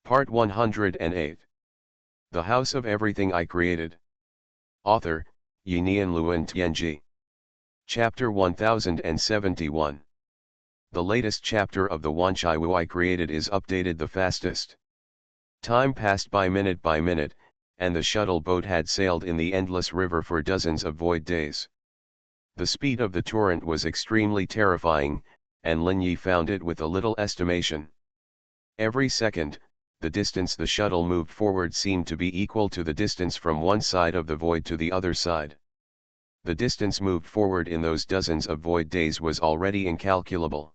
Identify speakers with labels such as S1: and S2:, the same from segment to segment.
S1: Part 108. The House of Everything I Created. Author, Yinian Luan Tianji. Chapter 1071. The latest chapter of the Wanchai I Created is updated the fastest. Time passed by minute, and the shuttle boat had sailed in the endless river for dozens of void days. The speed of the torrent was extremely terrifying, and Lin Yi found it with a little estimation. Every second, the distance the shuttle moved forward seemed to be equal to the distance from one side of the void to the other side. The distance moved forward in those dozens of void days was already incalculable.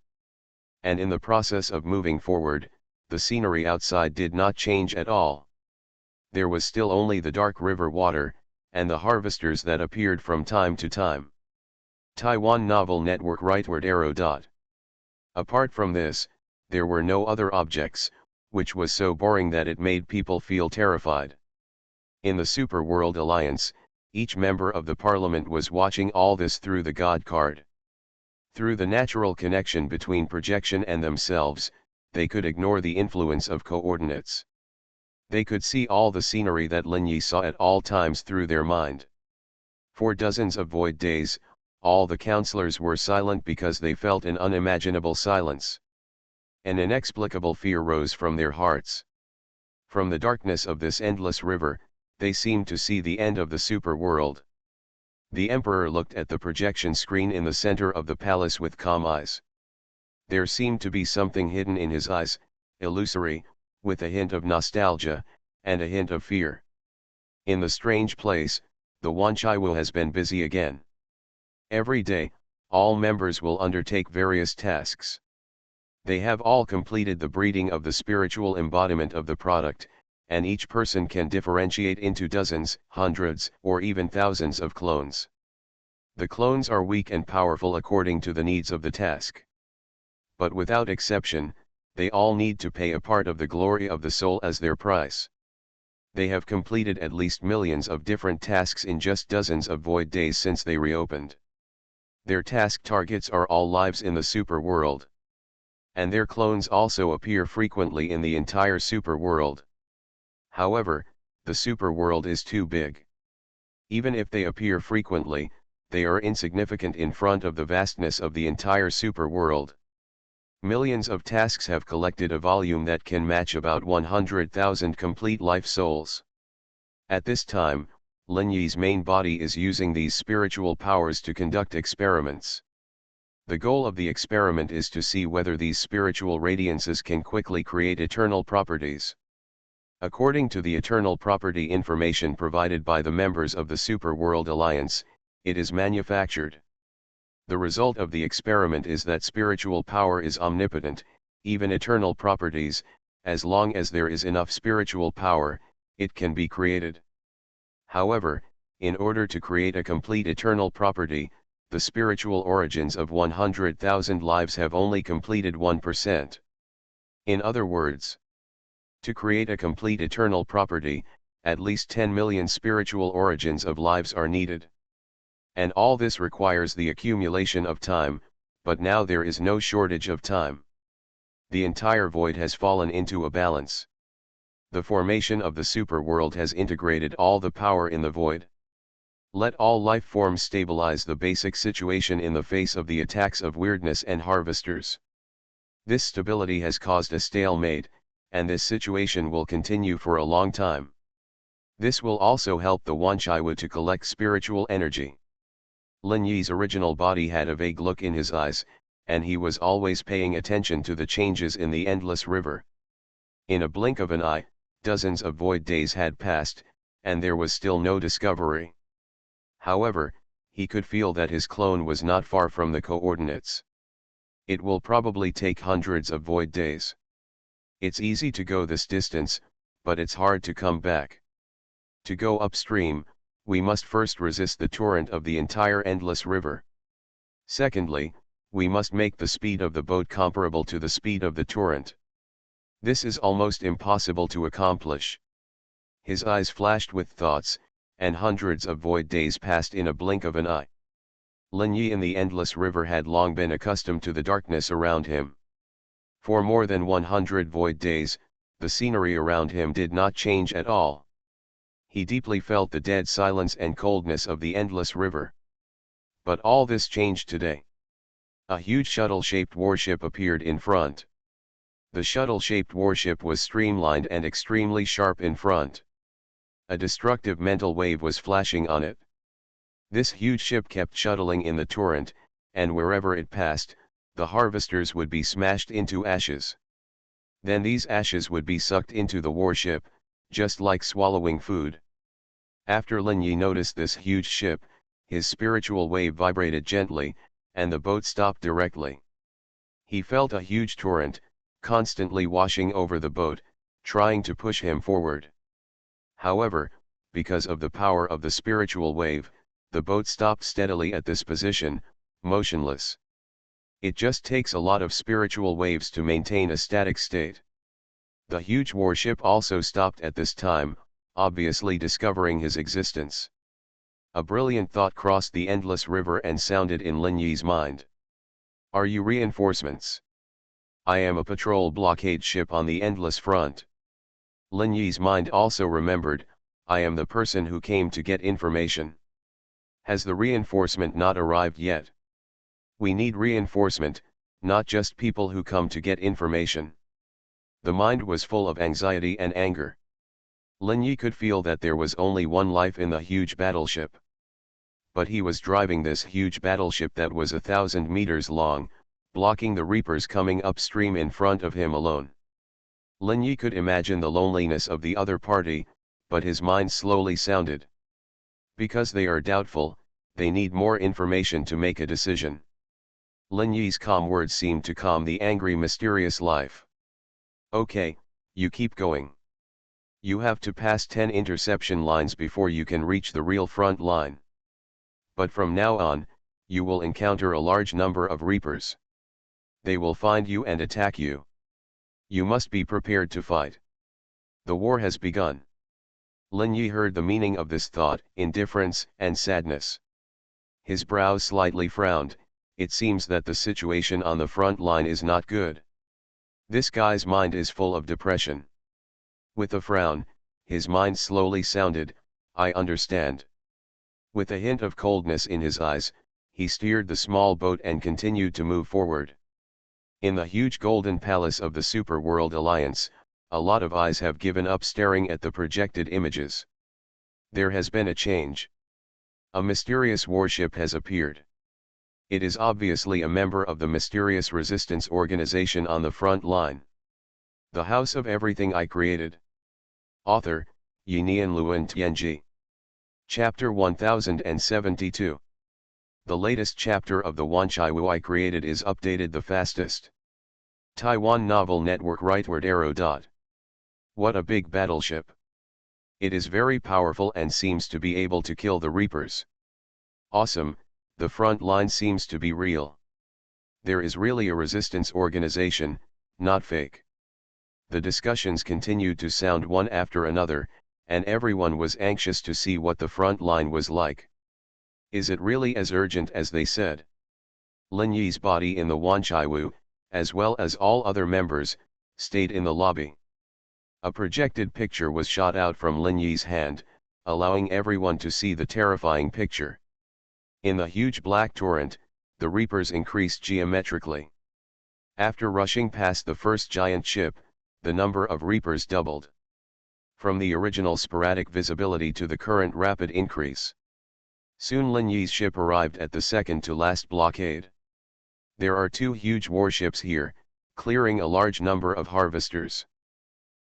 S1: And in the process of moving forward, the scenery outside did not change at all. There was still only the dark river water, and the harvesters that appeared from time to time. Taiwan Novel Network Rightward arrow. Apart from this, there were no other objects, which was so boring that it made people feel terrified. In the Superworld Alliance, each member of the parliament was watching all this through the God card. Through the natural connection between projection and themselves, they could ignore the influence of coordinates. They could see all the scenery that Lin Yi saw at all times through their mind. For dozens of void days, all the counselors were silent because they felt an unimaginable silence. An inexplicable fear rose from their hearts. From the darkness of this endless river, they seemed to see the end of the super world. The emperor looked at the projection screen in the center of the palace with calm eyes. There seemed to be something hidden in his eyes, illusory, with a hint of nostalgia, and a hint of fear. In the strange place, the Wanchai has been busy again. Every day, all members will undertake various tasks. They have all completed the breeding of the spiritual embodiment of the product, and each person can differentiate into dozens, hundreds, or even thousands of clones. The clones are weak and powerful according to the needs of the task. But without exception, they all need to pay a part of the glory of the soul as their price. They have completed at least millions of different tasks in just dozens of void days since they reopened. Their task targets are all lives in the super world. And their clones also appear frequently in the entire super world. However, the super world is too big. Even if they appear frequently, they are insignificant in front of the vastness of the entire super world. Millions of tasks have collected a volume that can match about 100,000 complete life souls. At this time, Lin Yi's main body is using these spiritual powers to conduct experiments. The goal of the experiment is to see whether these spiritual radiances can quickly create eternal properties. According to the eternal property information provided by the members of the Superworld Alliance, it is manufactured. The result of the experiment is that spiritual power is omnipotent, even eternal properties, as long as there is enough spiritual power, it can be created. However, in order to create a complete eternal property, the spiritual origins of 100,000 lives have only completed 1%. In other words, to create a complete eternal property, at least 10 million spiritual origins of lives are needed. And all this requires the accumulation of time, but now there is no shortage of time. The entire void has fallen into a balance. The formation of the superworld has integrated all the power in the void. Let all life forms stabilize the basic situation in the face of the attacks of weirdness and harvesters. This stability has caused a stalemate, and this situation will continue for a long time. This will also help the Wanchai to collect spiritual energy. Lin Yi's original body had a vague look in his eyes, and he was always paying attention to the changes in the endless river. In a blink of an eye, dozens of void days had passed, and there was still no discovery. However, he could feel that his clone was not far from the coordinates. It will probably take hundreds of void days. It's easy to go this distance, but it's hard to come back. To go upstream, we must first resist the torrent of the entire endless river. Secondly, we must make the speed of the boat comparable to the speed of the torrent. This is almost impossible to accomplish. His eyes flashed with thoughts, and hundreds of void days passed in a blink of an eye. Lin Yi in the endless river had long been accustomed to the darkness around him. For more than 100 void days, the scenery around him did not change at all. He deeply felt the dead silence and coldness of the endless river. But all this changed today. A huge shuttle-shaped warship appeared in front. The shuttle-shaped warship was streamlined and extremely sharp in front. A destructive mental wave was flashing on it. This huge ship kept shuttling in the torrent, and wherever it passed, the harvesters would be smashed into ashes. Then these ashes would be sucked into the warship, just like swallowing food. After Lin Yi noticed this huge ship, his spiritual wave vibrated gently, and the boat stopped directly. He felt a huge torrent, constantly washing over the boat, trying to push him forward. However, because of the power of the spiritual wave, the boat stopped steadily at this position, motionless. It just takes a lot of spiritual waves to maintain a static state. The huge warship also stopped at this time, obviously discovering his existence. A brilliant thought crossed the endless river and sounded in Lin Yi's mind. Are you reinforcements? I am a patrol blockade ship on the endless front. Lin Yi's mind also remembered, I am the person who came to get information. Has the reinforcement not arrived yet? We need reinforcement, not just people who come to get information. The mind was full of anxiety and anger. Lin Yi could feel that there was only one life in the huge battleship. But he was driving this huge battleship that was 1,000 meters long, blocking the reapers coming upstream in front of him alone. Lin Yi could imagine the loneliness of the other party, but his mind slowly sounded. Because they are doubtful, they need more information to make a decision. Lin Yi's calm words seemed to calm the angry mysterious life. Okay, you keep going. You have to pass 10 interception lines before you can reach the real front line. But from now on, you will encounter a large number of reapers. They will find you and attack you. You must be prepared to fight. The war has begun. Lin Yi heard the meaning of this thought, indifference and sadness. His brows slightly frowned. It seems that the situation on the front line is not good. This guy's mind is full of depression. With a frown, his mind slowly sounded, I understand. With a hint of coldness in his eyes, he steered the small boat and continued to move forward. In the huge golden palace of the Super World Alliance, a lot of eyes have given up staring at the projected images. There has been a change. A mysterious warship has appeared. It is obviously a member of the mysterious resistance organization on the front line. The House of Everything I Created. Author, Yinian Luan Tianji. Chapter 1072. The latest chapter of the Wanchaiwu I Created is updated the fastest. Taiwan Novel Network Rightward Arrow. What a big battleship. It is very powerful and seems to be able to kill the Reapers. Awesome, the front line seems to be real. There is really a resistance organization, not fake. The discussions continued to sound one after another, and everyone was anxious to see what the front line was like. Is it really as urgent as they said? Lin Yi's body in the Wanchaiwu, as well as all other members, stayed in the lobby. A projected picture was shot out from Lin Yi's hand, allowing everyone to see the terrifying picture. In the huge black torrent, the Reapers increased geometrically. After rushing past the first giant ship, the number of Reapers doubled. From the original sporadic visibility to the current rapid increase. Soon Lin Yi's ship arrived at the second-to-last blockade. There are two huge warships here, clearing a large number of harvesters.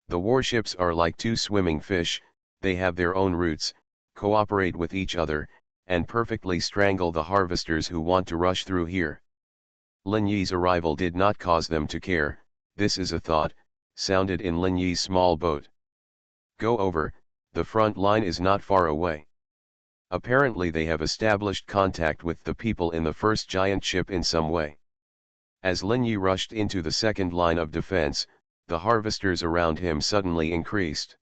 S1: The warships are like two swimming fish, they have their own routes, cooperate with each other, and perfectly strangle the harvesters who want to rush through here. Lin Yi's arrival did not cause them to care. This is a thought, sounded in Lin Yi's small boat. Go over, the front line is not far away. Apparently they have established contact with the people in the first giant ship in some way. As Lin Yi rushed into the second line of defense, the harvesters around him suddenly increased.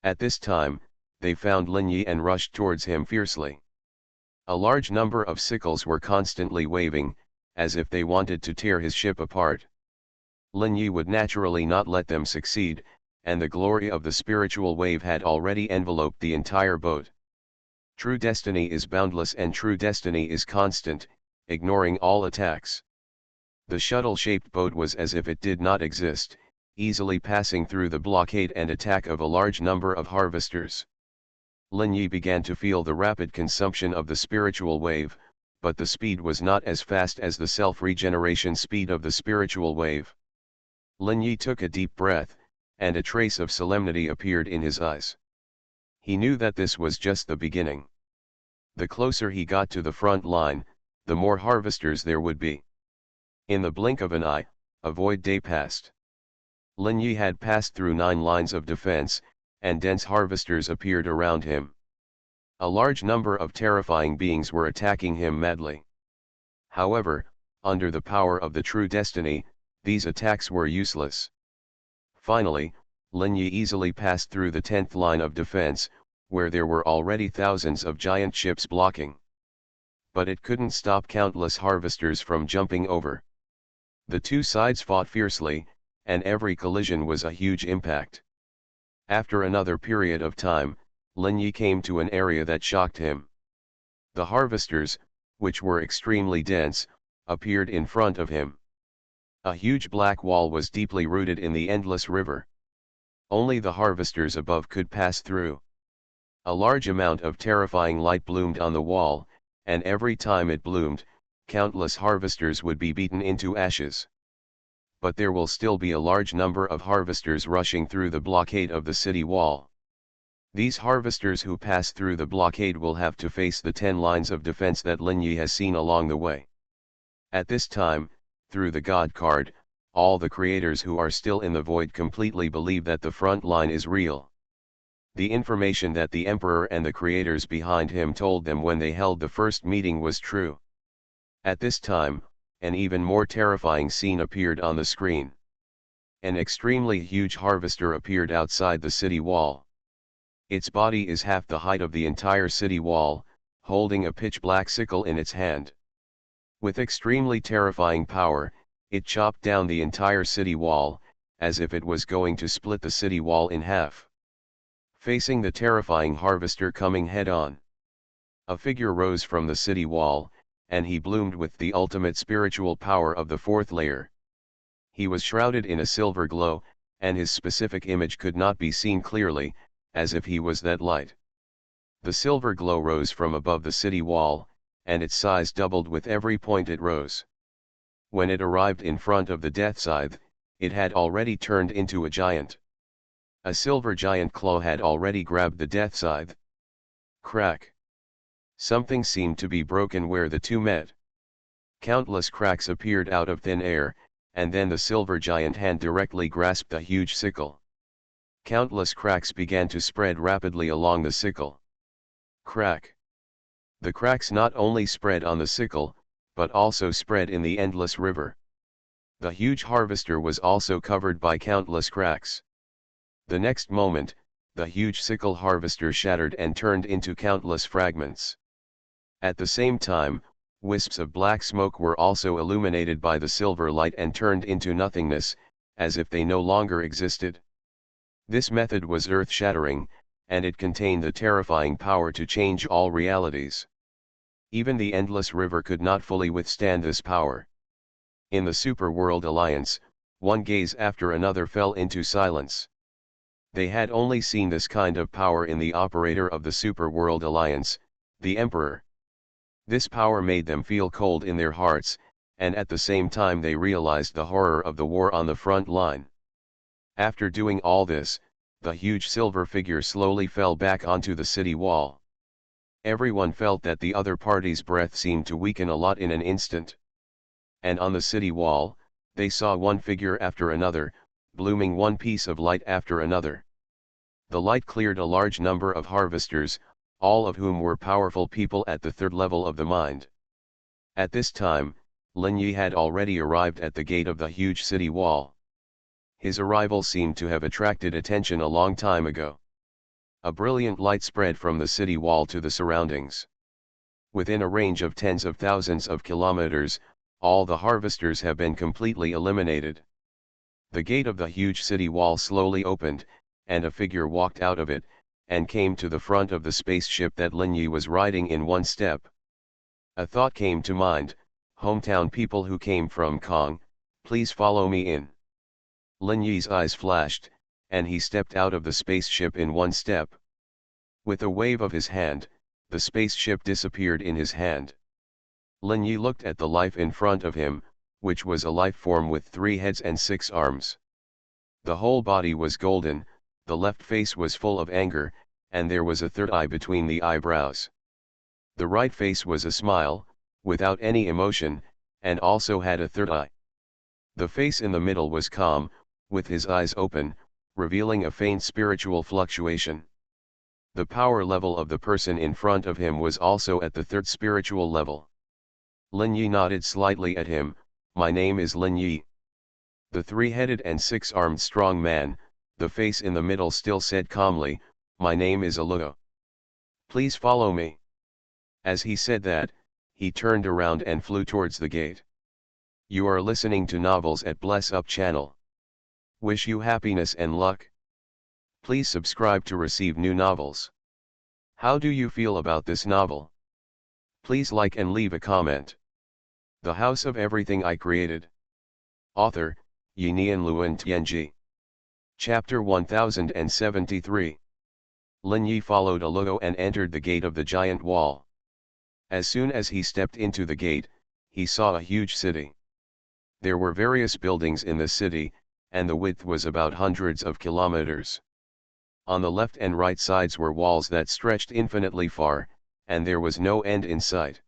S1: At this time, they found Lin Yi and rushed towards him fiercely. A large number of sickles were constantly waving, as if they wanted to tear his ship apart. Lin Yi would naturally not let them succeed, and the glory of the spiritual wave had already enveloped the entire boat. True destiny is boundless and true destiny is constant, ignoring all attacks. The shuttle-shaped boat was as if it did not exist, easily passing through the blockade and attack of a large number of harvesters. Lin Yi began to feel the rapid consumption of the spiritual wave, but the speed was not as fast as the self-regeneration speed of the spiritual wave. Lin Yi took a deep breath, and a trace of solemnity appeared in his eyes. He knew that this was just the beginning. The closer he got to the front line, the more harvesters there would be. In the blink of an eye, a void day passed. Lin Yi had passed through 9 lines of defense, and dense harvesters appeared around him. A large number of terrifying beings were attacking him madly. However, under the power of the true destiny, these attacks were useless. Finally, Lin Yi easily passed through the 10th line of defense, where there were already thousands of giant ships blocking. But it couldn't stop countless harvesters from jumping over. The two sides fought fiercely, and every collision was a huge impact. After another period of time, Lin Yi came to an area that shocked him. The harvesters, which were extremely dense, appeared in front of him. A huge black wall was deeply rooted in the endless river. Only the harvesters above could pass through. A large amount of terrifying light bloomed on the wall, and every time it bloomed, countless harvesters would be beaten into ashes. But there will still be a large number of harvesters rushing through the blockade of the city wall. These harvesters who pass through the blockade will have to face the 10 lines of defense that Lin Yi has seen along the way. At this time, through the God card, all the creators who are still in the void completely believe that the front line is real. The information that the Emperor and the creators behind him told them when they held the first meeting was true. At this time, an even more terrifying scene appeared on the screen. An extremely huge harvester appeared outside the city wall. Its body is half the height of the entire city wall, holding a pitch-black sickle in its hand. With extremely terrifying power, it chopped down the entire city wall, as if it was going to split the city wall in half. Facing the terrifying harvester coming head-on, a figure rose from the city wall, and he bloomed with the ultimate spiritual power of the 4th layer. He was shrouded in a silver glow, and his specific image could not be seen clearly, as if he was that light. The silver glow rose from above the city wall, and its size doubled with every point it rose. When it arrived in front of the death scythe, it had already turned into a giant. A silver giant claw had already grabbed the death scythe. Crack! Something seemed to be broken where the two met. Countless cracks appeared out of thin air, and then the silver giant hand directly grasped a huge sickle. Countless cracks began to spread rapidly along the sickle. Crack! The cracks not only spread on the sickle, but also spread in the endless river. The huge harvester was also covered by countless cracks. The next moment, the huge sickle harvester shattered and turned into countless fragments. At the same time, wisps of black smoke were also illuminated by the silver light and turned into nothingness, as if they no longer existed. This method was earth-shattering, and it contained the terrifying power to change all realities. Even the endless river could not fully withstand this power. In the Superworld Alliance, one gaze after another fell into silence. They had only seen this kind of power in the operator of the Superworld Alliance, the Emperor. This power made them feel cold in their hearts, and at the same time they realized the horror of the war on the front line. After doing all this, the huge silver figure slowly fell back onto the city wall. Everyone felt that the other party's breath seemed to weaken a lot in an instant. And on the city wall, they saw one figure after another, blooming one piece of light after another. The light cleared a large number of harvesters, all of whom were powerful people at the 3rd level of the mind. At this time, Lin Yi had already arrived at the gate of the huge city wall. His arrival seemed to have attracted attention a long time ago. A brilliant light spread from the city wall to the surroundings. Within a range of tens of thousands of kilometers, all the harvesters have been completely eliminated. The gate of the huge city wall slowly opened, and a figure walked out of it, and came to the front of the spaceship that Lin Yi was riding in one step. A thought came to mind: hometown people who came from Kong, please follow me in. Lin Yi's eyes flashed, and he stepped out of the spaceship in one step. With a wave of his hand, the spaceship disappeared in his hand. Lin Yi looked at the life in front of him, which was a life form with 3 heads and 6 arms. The whole body was golden, the left face was full of anger, and there was a third eye between the eyebrows. The right face was a smile, without any emotion, and also had a third eye. The face in the middle was calm, with his eyes open, revealing a faint spiritual fluctuation. The power level of the person in front of him was also at the 3rd spiritual level. Lin Yi nodded slightly at him. My name is Lin Yi. The 3-headed and 6-armed strong man, the face in the middle, still said calmly, my name is Aluo. Please follow me. As he said that, he turned around and flew towards the gate. You are listening to novels at Bless Up channel. Wish you happiness and luck. Please subscribe to receive new novels. How do you feel about this novel? Please like and leave a comment. The House of Everything I Created. Author, Yinian Luan Tianji. Chapter 1073. Lin Yi followed Aluo and entered the gate of the giant wall. As soon as he stepped into the gate, he saw a huge city. There were various buildings in the city, and the width was about hundreds of kilometers. On the left and right sides were walls that stretched infinitely far, and there was no end in sight.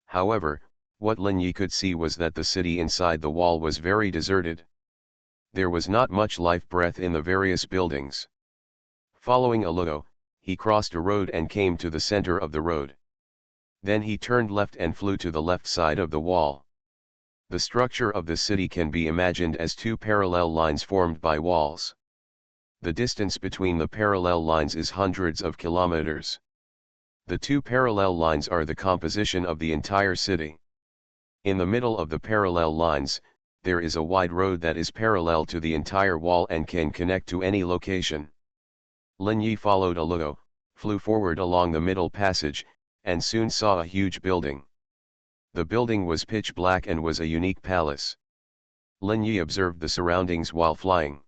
S1: However, what Lin Yi could see was that the city inside the wall was very deserted. There was not much life breath in the various buildings. Following Aluo, he crossed a road and came to the center of the road. Then he turned left and flew to the left side of the wall. The structure of the city can be imagined as 2 parallel lines formed by walls. The distance between the parallel lines is hundreds of kilometers. The 2 parallel lines are the composition of the entire city. In the middle of the parallel lines, there is a wide road that is parallel to the entire wall and can connect to any location. Lin Yi followed Aluo, flew forward along the middle passage, and soon saw a huge building. The building was pitch black and was a unique palace. Lin Yi observed the surroundings while flying.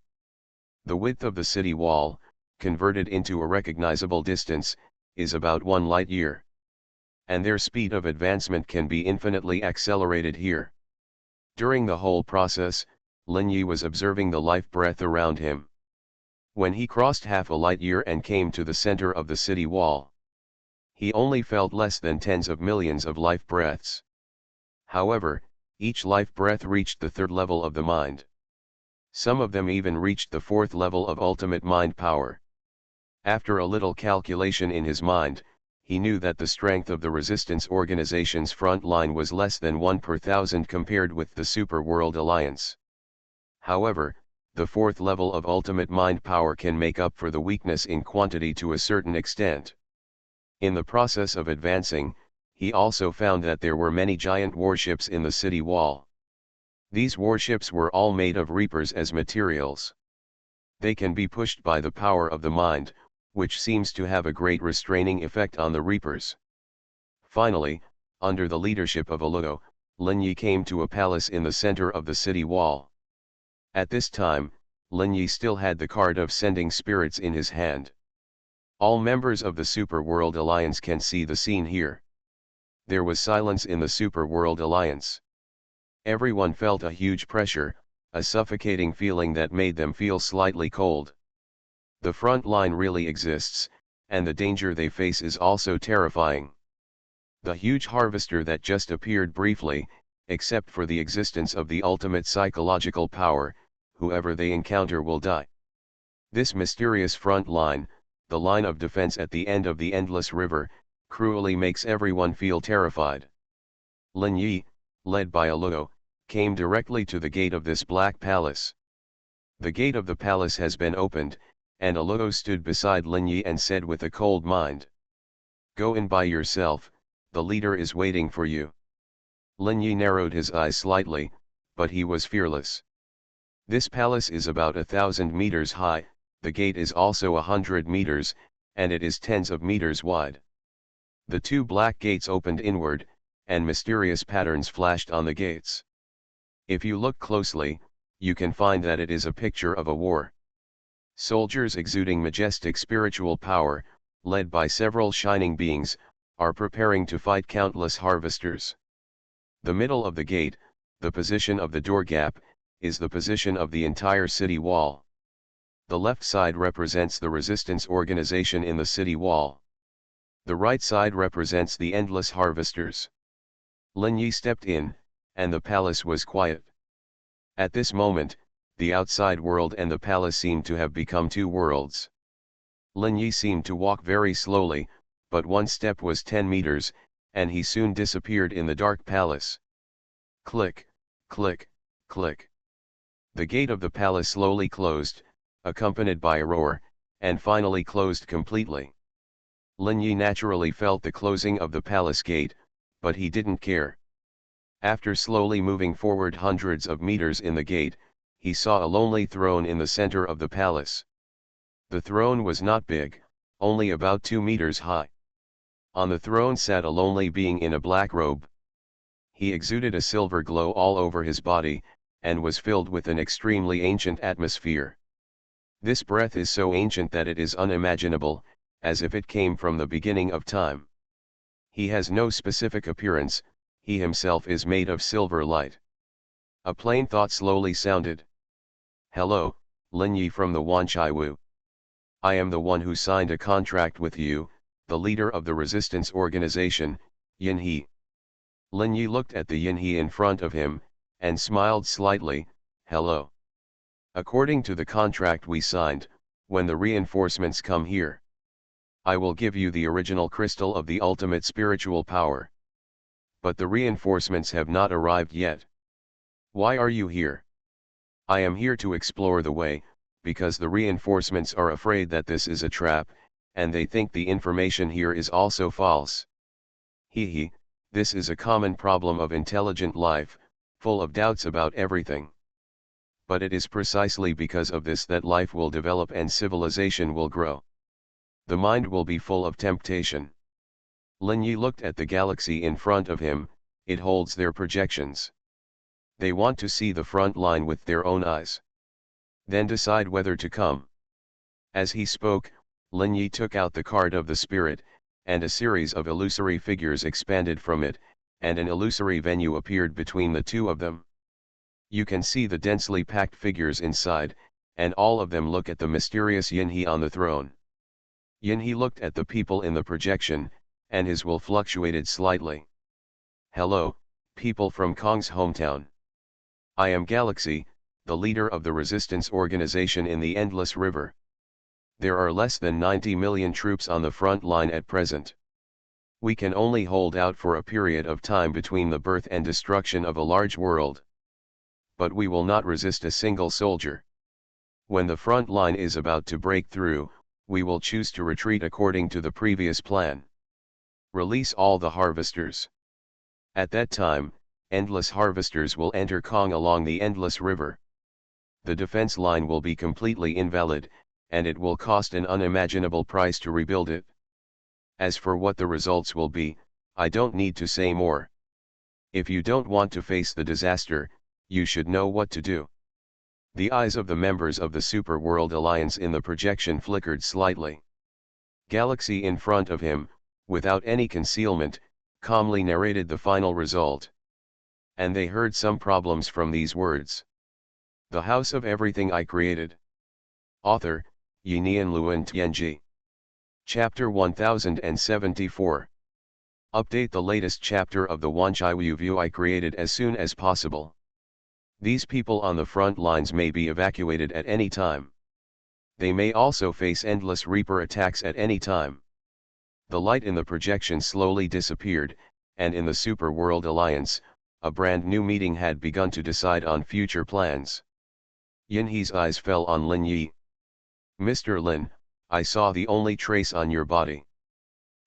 S1: The width of the city wall, converted into a recognizable distance, is about 1 light year. And their speed of advancement can be infinitely accelerated here. During the whole process, Lin Yi was observing the life breath around him. When he crossed half a light year and came to the center of the city wall, he only felt less than tens of millions of life breaths. However, each life breath reached the 3rd level of the mind. Some of them even reached the 4th level of ultimate mind power. After a little calculation in his mind, he knew that the strength of the resistance organization's front line was less than 1 per 1,000 compared with the Superworld Alliance. However, the 4th level of ultimate mind power can make up for the weakness in quantity to a certain extent. In the process of advancing, he also found that there were many giant warships in the city wall. These warships were all made of reapers as materials. They can be pushed by the power of the mind, which seems to have a great restraining effect on the reapers. Finally, under the leadership of Aluo, Lin Yi came to a palace in the center of the city wall. At this time, Lin Yi still had the card of sending spirits in his hand. All members of the Superworld Alliance can see the scene here. There was silence in the Superworld Alliance. Everyone felt a huge pressure, a suffocating feeling that made them feel slightly cold. The front line really exists, and the danger they face is also terrifying. The huge harvester that just appeared briefly, except for the existence of the ultimate psychological power, whoever they encounter will die. This mysterious front line, the line of defense at the end of the endless river, cruelly makes everyone feel terrified. Lin Yi, led by Aluo, came directly to the gate of this black palace. The gate of the palace has been opened, and Aluo stood beside Lin Yi and said with a cold mind, "Go in by yourself, the leader is waiting for you." Lin Yi narrowed his eyes slightly, but he was fearless. This palace is about 1,000 meters high, The gate is also 100 meters, and it is tens of meters wide. The two black gates opened inward, and mysterious patterns flashed on the gates. If you look closely, you can find that it is a picture of a war. Soldiers exuding majestic spiritual power, led by several shining beings, are preparing to fight countless harvesters. The middle of the gate, the position of the door gap, is the position of the entire city wall. The left side represents the resistance organization in the city wall. The right side represents the endless harvesters. Lin Yi stepped in, and the palace was quiet. At this moment, the outside world and the palace seemed to have become two worlds. Lin Yi seemed to walk very slowly, but one step was 10 meters, and he soon disappeared in the dark palace. Click, click, click. The gate of the palace slowly closed, accompanied by a roar, and finally closed completely. Lin Yi naturally felt the closing of the palace gate, but he didn't care. After slowly moving forward hundreds of meters in the gate, he saw a lonely throne in the center of the palace. The throne was not big, only about 2 meters high. On the throne sat a lonely being in a black robe. He exuded a silver glow all over his body, and was filled with an extremely ancient atmosphere. This breath is so ancient that it is unimaginable, as if it came from the beginning of time. He has no specific appearance, he himself is made of silver light. A plain thought slowly sounded. Hello, Lin Yi from the Wanchaiwu. I am the one who signed a contract with you, the leader of the resistance organization, Yin He. Lin Yi looked at the Yin He in front of him, and smiled slightly. Hello. According to the contract we signed, when the reinforcements come here, I will give you the original crystal of the ultimate spiritual power. But the reinforcements have not arrived yet. Why are you here? I am here to explore the way, because the reinforcements are afraid that this is a trap, and they think the information here is also false. He, this is a common problem of intelligent life, full of doubts about everything. But it is precisely because of this that life will develop and civilization will grow. The mind will be full of temptation. Lin Yi looked at the galaxy in front of him, it holds their projections. They want to see the front line with their own eyes. Then decide whether to come. As he spoke, Lin Yi took out the card of the spirit, and a series of illusory figures expanded from it, and an illusory venue appeared between the two of them. You can see the densely packed figures inside, and all of them look at the mysterious Yin He on the throne. Yin He looked at the people in the projection, and his will fluctuated slightly. Hello, people from Kong's hometown. I am Galaxy, the leader of the resistance organization in the Endless River. There are less than 90 million troops on the front line at present. We can only hold out for a period of time between the birth and destruction of a large world. But we will not resist a single soldier. When the front line is about to break through, we will choose to retreat according to the previous plan. Release all the harvesters. At that time, endless harvesters will enter Kong along the Endless River. The defense line will be completely invalid, and it will cost an unimaginable price to rebuild it. As for what the results will be, I don't need to say more. If you don't want to face the disaster, you should know what to do. The eyes of the members of the Super World Alliance in the projection flickered slightly. Galaxy in front of him, without any concealment, calmly narrated the final result. And they heard some problems from these words. The House of Everything I Created. Author, Yinian Luan Tianji. Chapter 1074. Update the latest chapter of the Wanchaiwu View I created as soon as possible. These people on the front lines may be evacuated at any time. They may also face endless Reaper attacks at any time. The light in the projection slowly disappeared, and in the Super World Alliance, a brand new meeting had begun to decide on future plans. Yin He's eyes fell on Lin Yi. Mr. Lin, I saw the only trace on your body.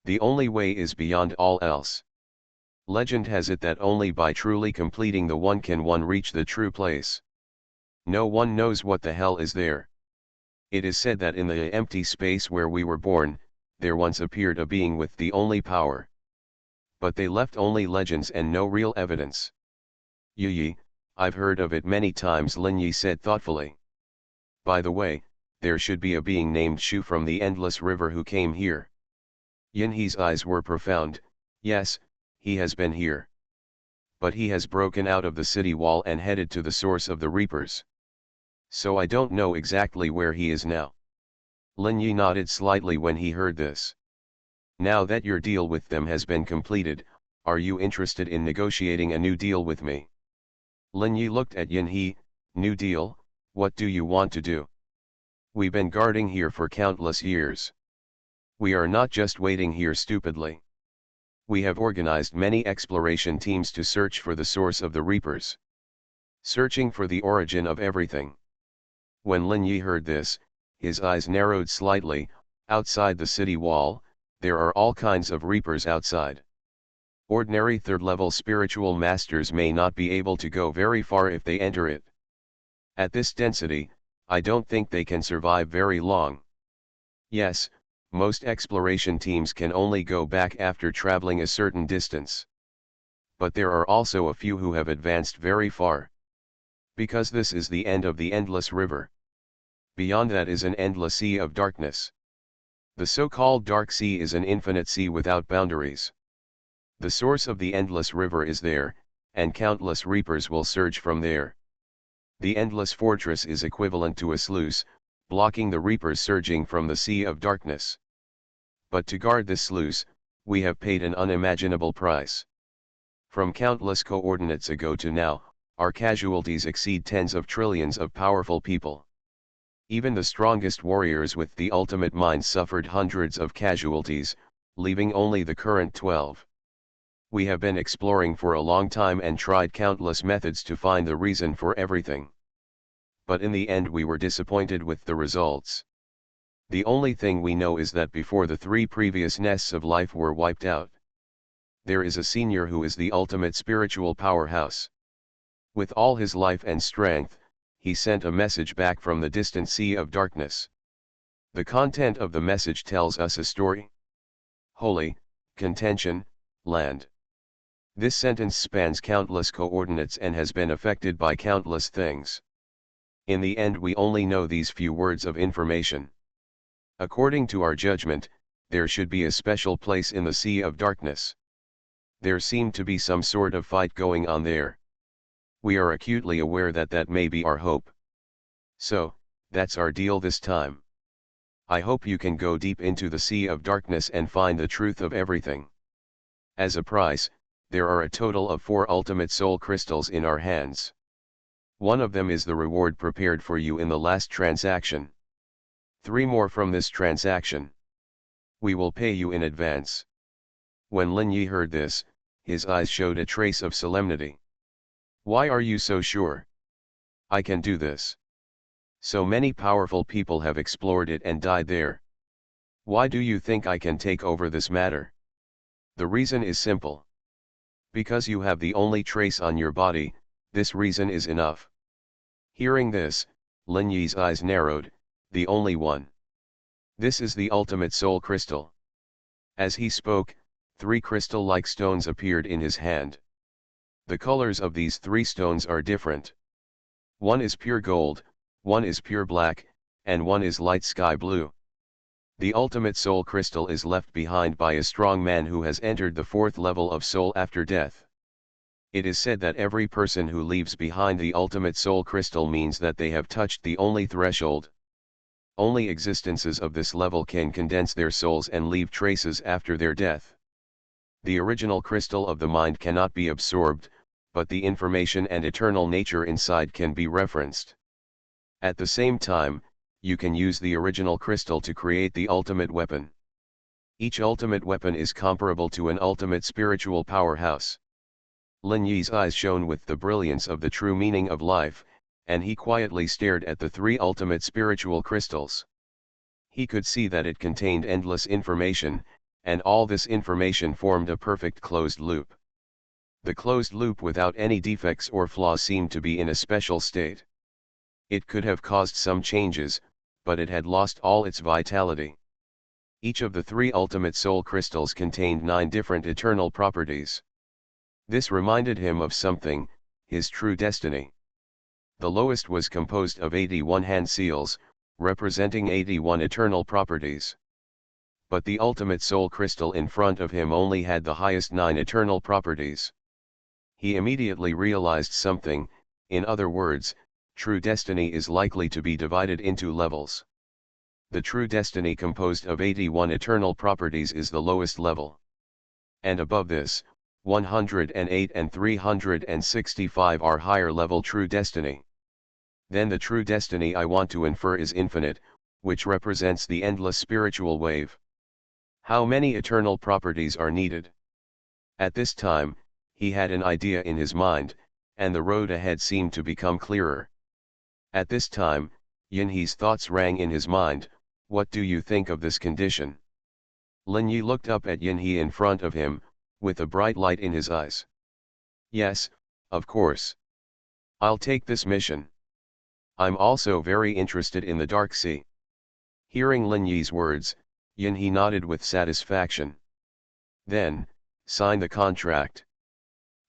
S1: The only way is beyond all else. Legend has it that only by truly completing the one can one reach the true place. No one knows what the hell is there. It is said that in the empty space where we were born, there once appeared a being with the only power. But they left only legends and no real evidence. Yi, I've heard of it many times, Lin Yi said thoughtfully. By the way, there should be a being named Shu from the endless river who came here. Yin He's eyes were profound. Yes, he has been here. But he has broken out of the city wall and headed to the source of the reapers. So I don't know exactly where he is now. Lin Yi nodded slightly when he heard this. Now that your deal with them has been completed, are you interested in negotiating a new deal with me? Lin Yi looked at Yin He. New deal, what do you want to do? We've been guarding here for countless years. We are not just waiting here stupidly. We have organized many exploration teams to search for the source of the reapers. Searching for the origin of everything. When Lin Yi heard this, his eyes narrowed slightly. Outside the city wall, there are all kinds of reapers outside. Ordinary third-level spiritual masters may not be able to go very far if they enter it. At this density, I don't think they can survive very long. Yes, most exploration teams can only go back after traveling a certain distance. But there are also a few who have advanced very far. Because this is the end of the endless river. Beyond that is an endless sea of darkness. The so-called dark sea is an infinite sea without boundaries. The source of the endless river is there, and countless reapers will surge from there. The endless fortress is equivalent to a sluice, blocking the reapers surging from the sea of darkness. But to guard this sluice, we have paid an unimaginable price. From countless coordinates ago to now, our casualties exceed tens of trillions of powerful people. Even the strongest warriors with the ultimate mind suffered hundreds of casualties, leaving only the current 12. We have been exploring for a long time and tried countless methods to find the reason for everything. But in the end we were disappointed with the results. The only thing we know is that before the 3 previous nests of life were wiped out, there is a senior who is the ultimate spiritual powerhouse. With all his life and strength, he sent a message back from the distant sea of darkness. The content of the message tells us a story. Holy, contention, land. This sentence spans countless coordinates and has been affected by countless things. In the end we only know these few words of information. According to our judgment, there should be a special place in the sea of darkness. There seemed to be some sort of fight going on there. We are acutely aware that that may be our hope. So, that's our deal this time. I hope you can go deep into the sea of darkness and find the truth of everything. As a price, there are a total of 4 ultimate soul crystals in our hands. One of them is the reward prepared for you in the last transaction. 3 more from this transaction. We will pay you in advance. When Lin Yi heard this, his eyes showed a trace of solemnity. Why are you so sure? I can do this. So many powerful people have explored it and died there. Why do you think I can take over this matter? The reason is simple. Because you have the only trace on your body, this reason is enough. Hearing this, Lin Yi's eyes narrowed. The only one. This is the ultimate soul crystal. As he spoke, 3 crystal-like stones appeared in his hand. The colors of these 3 stones are different. One is pure gold, one is pure black, and one is light sky blue. The ultimate soul crystal is left behind by a strong man who has entered the 4th level of soul after death. It is said that every person who leaves behind the ultimate soul crystal means that they have touched the only threshold. Only existences of this level can condense their souls and leave traces after their death. The original crystal of the mind cannot be absorbed, but the information and eternal nature inside can be referenced. At the same time, you can use the original crystal to create the ultimate weapon. Each ultimate weapon is comparable to an ultimate spiritual powerhouse. Lin Yi's eyes shone with the brilliance of the true meaning of life, and he quietly stared at the 3 ultimate spiritual crystals. He could see that it contained endless information, and all this information formed a perfect closed loop. The closed loop without any defects or flaws seemed to be in a special state. It could have caused some changes, but it had lost all its vitality. Each of the 3 ultimate soul crystals contained 9 different eternal properties. This reminded him of something, his true destiny. The lowest was composed of 81 hand seals, representing 81 eternal properties. But the ultimate soul crystal in front of him only had the highest 9 eternal properties. He immediately realized something, in other words, true destiny is likely to be divided into levels. The true destiny composed of 81 eternal properties is the lowest level. And above this, 108 and 365 are higher level true destiny. Then the true destiny I want to infer is infinite, which represents the endless spiritual wave. How many eternal properties are needed? At this time, he had an idea in his mind, and the road ahead seemed to become clearer. At this time, Yinhe's thoughts rang in his mind. What do you think of this condition? Lin Yi looked up at Yinhe in front of him, with a bright light in his eyes. Yes, of course. I'll take this mission. I'm also very interested in the Dark Sea. Hearing Lin Yi's words, Yinhe nodded with satisfaction. Then, sign the contract.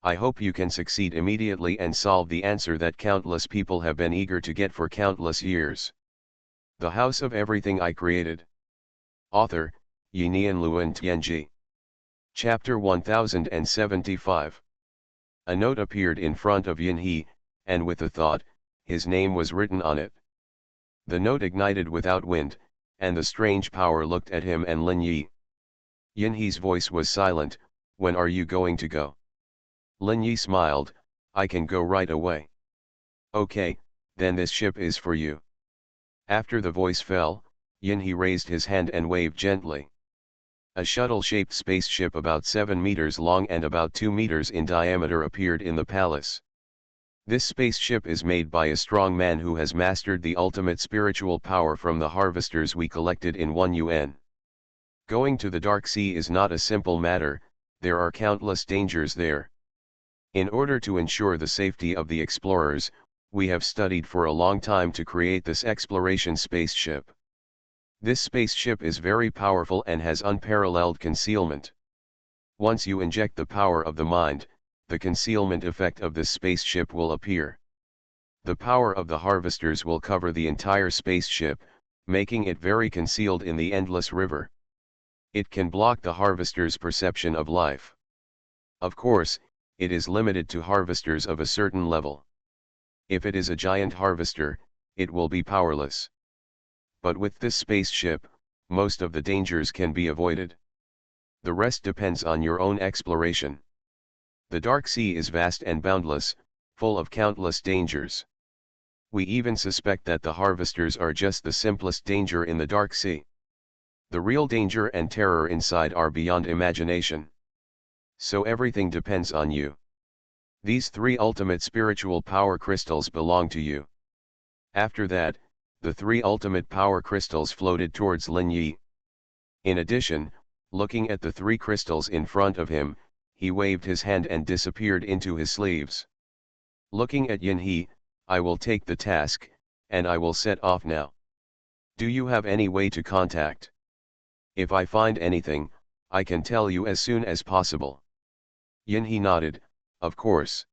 S1: I hope you can succeed immediately and solve the answer that countless people have been eager to get for countless years. The House of Everything I Created. Author, Yinian Luan Tianji. Chapter 1075. A note appeared in front of Yinhe, and with a thought, his name was written on it. The note ignited without wind, and the strange power looked at him and Lin Yi. Yinhe's voice was silent. When are you going to go? Lin Yi smiled. I can go right away. Okay, then this ship is for you. After the voice fell, Yinhe raised his hand and waved gently. A shuttle-shaped spaceship about 7 meters long and about 2 meters in diameter appeared in the palace. This spaceship is made by a strong man who has mastered the ultimate spiritual power from the harvesters we collected in 1 UN. Going to the Dark Sea is not a simple matter, there are countless dangers there. In order to ensure the safety of the explorers, we have studied for a long time to create this exploration spaceship. This spaceship is very powerful and has unparalleled concealment. Once you inject the power of the mind, the concealment effect of this spaceship will appear. The power of the harvesters will cover the entire spaceship, making it very concealed in the endless river. It can block the harvesters' perception of life. Of course, it is limited to harvesters of a certain level. If it is a giant harvester, it will be powerless. But with this spaceship, most of the dangers can be avoided. The rest depends on your own exploration. The Dark Sea is vast and boundless, full of countless dangers. We even suspect that the harvesters are just the simplest danger in the Dark Sea. The real danger and terror inside are beyond imagination. So everything depends on you. These 3 ultimate spiritual power crystals belong to you. After that, the 3 ultimate power crystals floated towards Lin Yi. In addition, looking at the 3 crystals in front of him, he waved his hand and disappeared into his sleeves. Looking at Yinhe, I will take the task, and I will set off now. Do you have any way to contact? If I find anything, I can tell you as soon as possible. Yinhe nodded, of course.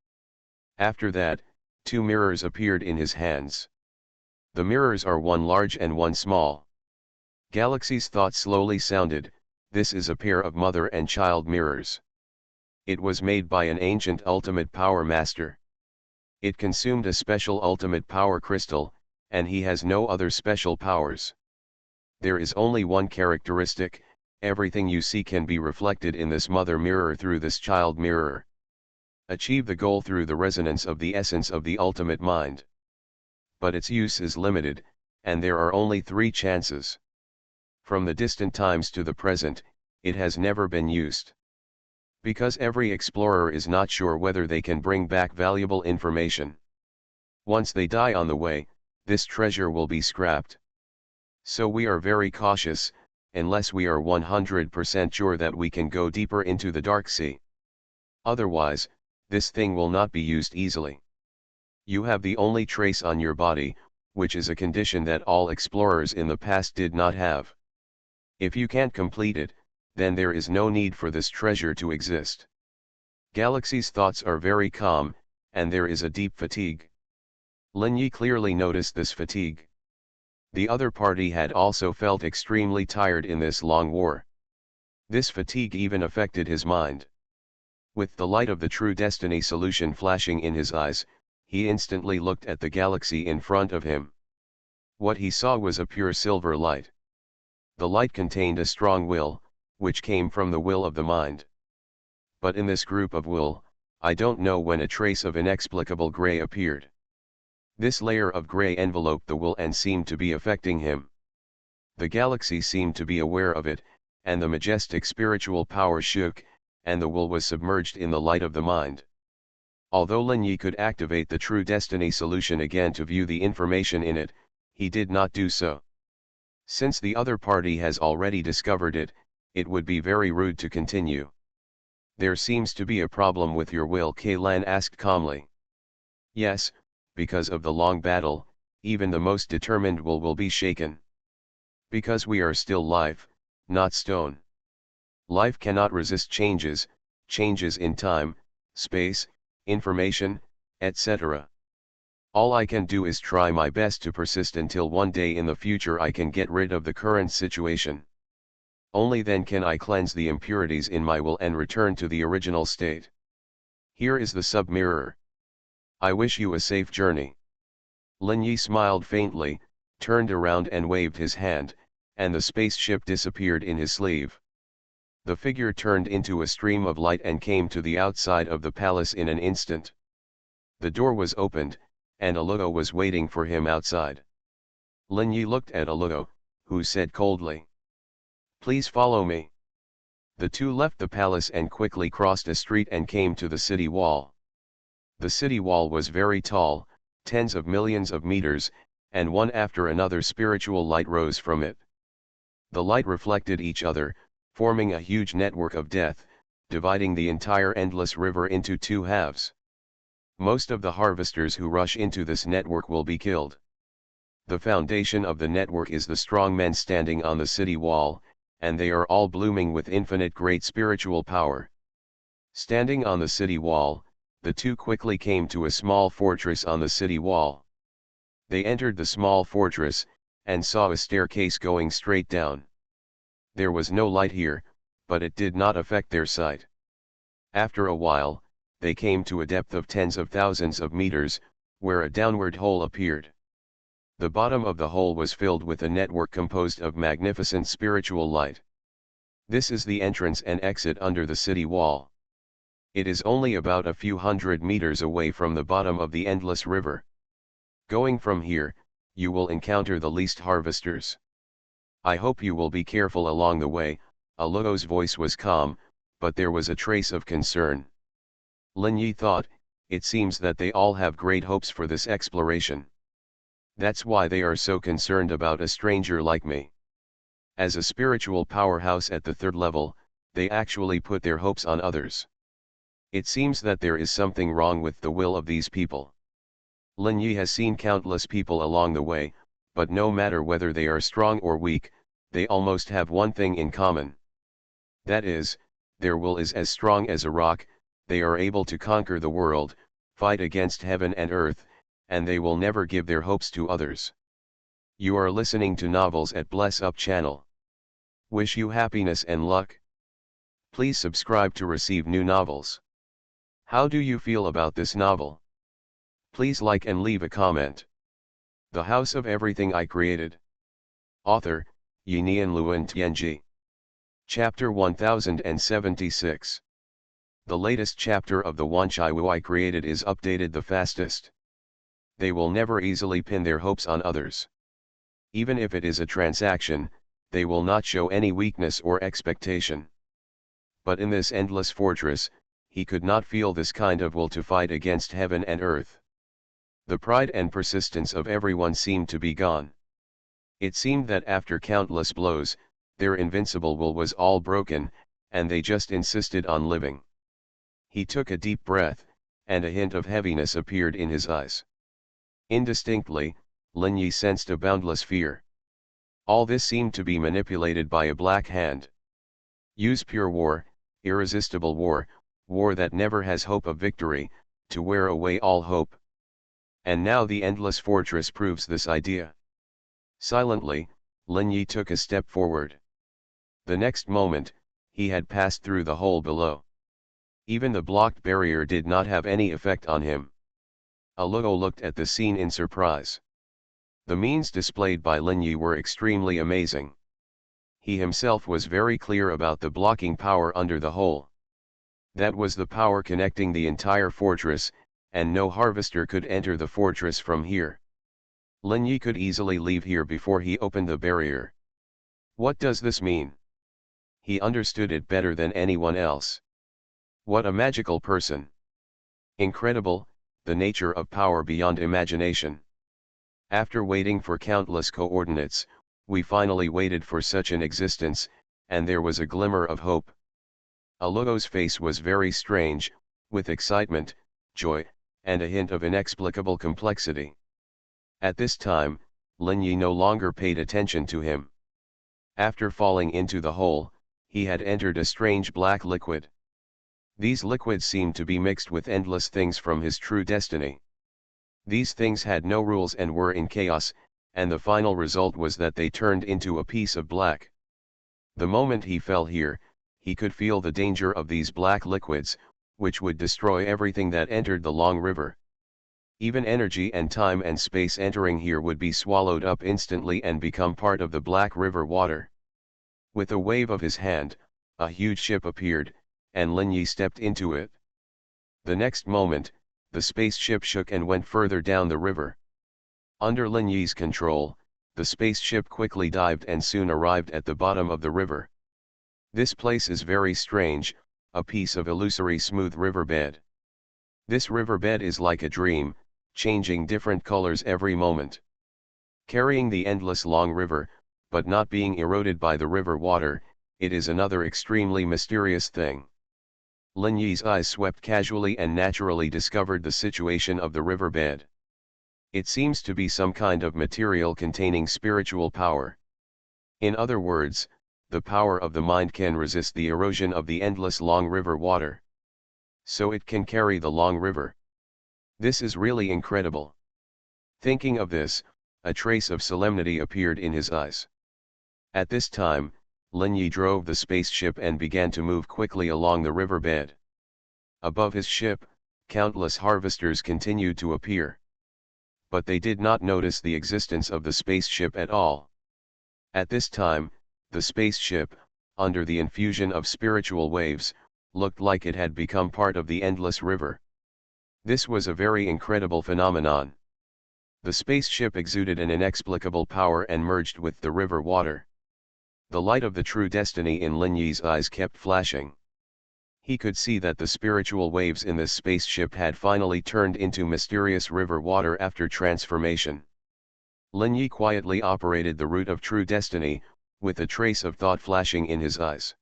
S1: After that, 2 mirrors appeared in his hands. The mirrors are one large and one small. Galaxy's thought slowly sounded, this is a pair of mother and child mirrors. It was made by an ancient ultimate power master. It consumed a special ultimate power crystal, and he has no other special powers. There is only one characteristic, everything you see can be reflected in this mother mirror through this child mirror. Achieve the goal through the resonance of the essence of the ultimate mind. But its use is limited, and there are only 3 chances. From the distant times to the present, it has never been used. Because every explorer is not sure whether they can bring back valuable information. Once they die on the way, this treasure will be scrapped. So we are very cautious, unless we are 100% sure that we can go deeper into the Dark Sea. Otherwise, this thing will not be used easily. You have the only trace on your body, which is a condition that all explorers in the past did not have. If you can't complete it, then there is no need for this treasure to exist. Galaxy's thoughts are very calm, and there is a deep fatigue. Lin Yi clearly noticed this fatigue. The other party had also felt extremely tired in this long war. This fatigue even affected his mind. With the light of the true destiny solution flashing in his eyes, he instantly looked at the galaxy in front of him. What he saw was a pure silver light. The light contained a strong will, which came from the will of the mind. But in this group of will, I don't know when a trace of inexplicable gray appeared. This layer of gray enveloped the will and seemed to be affecting him. The galaxy seemed to be aware of it, and the majestic spiritual power shook, and the will was submerged in the light of the mind. Although Lin Yi could activate the true destiny solution again to view the information in it, he did not do so. Since the other party has already discovered it, it would be very rude to continue. There seems to be a problem with your will, Kailan asked calmly. Yes, because of the long battle, even the most determined will be shaken. Because we are still life, not stone. Life cannot resist changes in time, space, information, etc. All I can do is try my best to persist until one day in the future I can get rid of the current situation. Only then can I cleanse the impurities in my will and return to the original state. Here is the sub-mirror. I wish you a safe journey. Lin Yi smiled faintly, turned around and waved his hand, and the spaceship disappeared in his sleeve. The figure turned into a stream of light and came to the outside of the palace in an instant. The door was opened, and Aluo was waiting for him outside. Lin Yi looked at Aluo, who said coldly, "Please follow me." The two left the palace and quickly crossed a street and came to the city wall. The city wall was very tall, tens of millions of meters, and one after another spiritual light rose from it. The light reflected each other, forming a huge network of death, dividing the entire endless river into two halves. Most of the harvesters who rush into this network will be killed. The foundation of the network is the strong men standing on the city wall, and they are all blooming with infinite great spiritual power. Standing on the city wall, the two quickly came to a small fortress on the city wall. They entered the small fortress, and saw a staircase going straight down. There was no light here, but it did not affect their sight. After a while, they came to a depth of tens of thousands of meters, where a downward hole appeared. The bottom of the hole was filled with a network composed of magnificent spiritual light. This is the entrance and exit under the city wall. It is only about a few hundred meters away from the bottom of the endless river. Going from here, you will encounter the least harvesters. I hope you will be careful along the way. Aluo's voice was calm, but there was a trace of concern. Lin Yi thought, it seems that they all have great hopes for this exploration. That's why they are so concerned about a stranger like me. As a spiritual powerhouse at the third level, they actually put their hopes on others. It seems that there is something wrong with the will of these people. Lin Yi has seen countless people along the way, but no matter whether they are strong or weak, they almost have one thing in common. That is, their will is as strong as a rock. They are able to conquer the world, fight against heaven and earth, and they will never give their hopes to others. You are listening to Novels at Bless Up channel. Wish you happiness and luck. Please subscribe to receive new novels. How do you feel about this novel? Please like and leave a comment. The House of Everything I Created. Author, Yinian Luan Tianji. Chapter 1076. The latest chapter of the Wanchai I Created is updated the fastest. They will never easily pin their hopes on others. Even if it is a transaction, they will not show any weakness or expectation. But in this endless fortress, he could not feel this kind of will to fight against heaven and earth. The pride and persistence of everyone seemed to be gone. It seemed that after countless blows, their invincible will was all broken, and they just insisted on living. He took a deep breath, and a hint of heaviness appeared in his eyes. Indistinctly, Lin Yi sensed a boundless fear. All this seemed to be manipulated by a black hand. Use pure war, irresistible war, war that never has hope of victory, to wear away all hope. And now the endless fortress proves this idea. Silently, Lin Yi took a step forward. The next moment, he had passed through the hole below. Even the blocked barrier did not have any effect on him. Aluo looked at the scene in surprise. The means displayed by Lin Yi were extremely amazing. He himself was very clear about the blocking power under the hole. That was the power connecting the entire fortress, and no harvester could enter the fortress from here. Lin Yi could easily leave here before he opened the barrier. What does this mean? He understood it better than anyone else. What a magical person! Incredible, the nature of power beyond imagination. After waiting for countless coordinates, we finally waited for such an existence, and there was a glimmer of hope. Aluo's face was very strange, with excitement, joy, and a hint of inexplicable complexity. At this time, Lin Yi no longer paid attention to him. After falling into the hole, he had entered a strange black liquid. These liquids seemed to be mixed with endless things from his true destiny. These things had no rules and were in chaos, and the final result was that they turned into a piece of black. The moment he fell here, he could feel the danger of these black liquids, which would destroy everything that entered the long river. Even energy and time and space entering here would be swallowed up instantly and become part of the black river water. With a wave of his hand, a huge ship appeared, and Lin Yi stepped into it. The next moment, the spaceship shook and went further down the river. Under Lin Yi's control, the spaceship quickly dived and soon arrived at the bottom of the river. This place is very strange, a piece of illusory smooth riverbed. This riverbed is like a dream, changing different colors every moment. Carrying the endless long river, but not being eroded by the river water, it is another extremely mysterious thing. Lin Yi's eyes swept casually and naturally discovered the situation of the riverbed. It seems to be some kind of material containing spiritual power. In other words, the power of the mind can resist the erosion of the endless long river water. So it can carry the long river. This is really incredible. Thinking of this, a trace of solemnity appeared in his eyes. At this time, Lin Yi drove the spaceship and began to move quickly along the riverbed. Above his ship, countless harvesters continued to appear. But they did not notice the existence of the spaceship at all. At this time, the spaceship, under the infusion of spiritual waves, looked like it had become part of the endless river. This was a very incredible phenomenon. The spaceship exuded an inexplicable power and merged with the river water. The light of the true destiny in Lin Yi's eyes kept flashing. He could see that the spiritual waves in this spaceship had finally turned into mysterious river water after transformation. Lin Yi quietly operated the root of true destiny, with a trace of thought flashing in his eyes.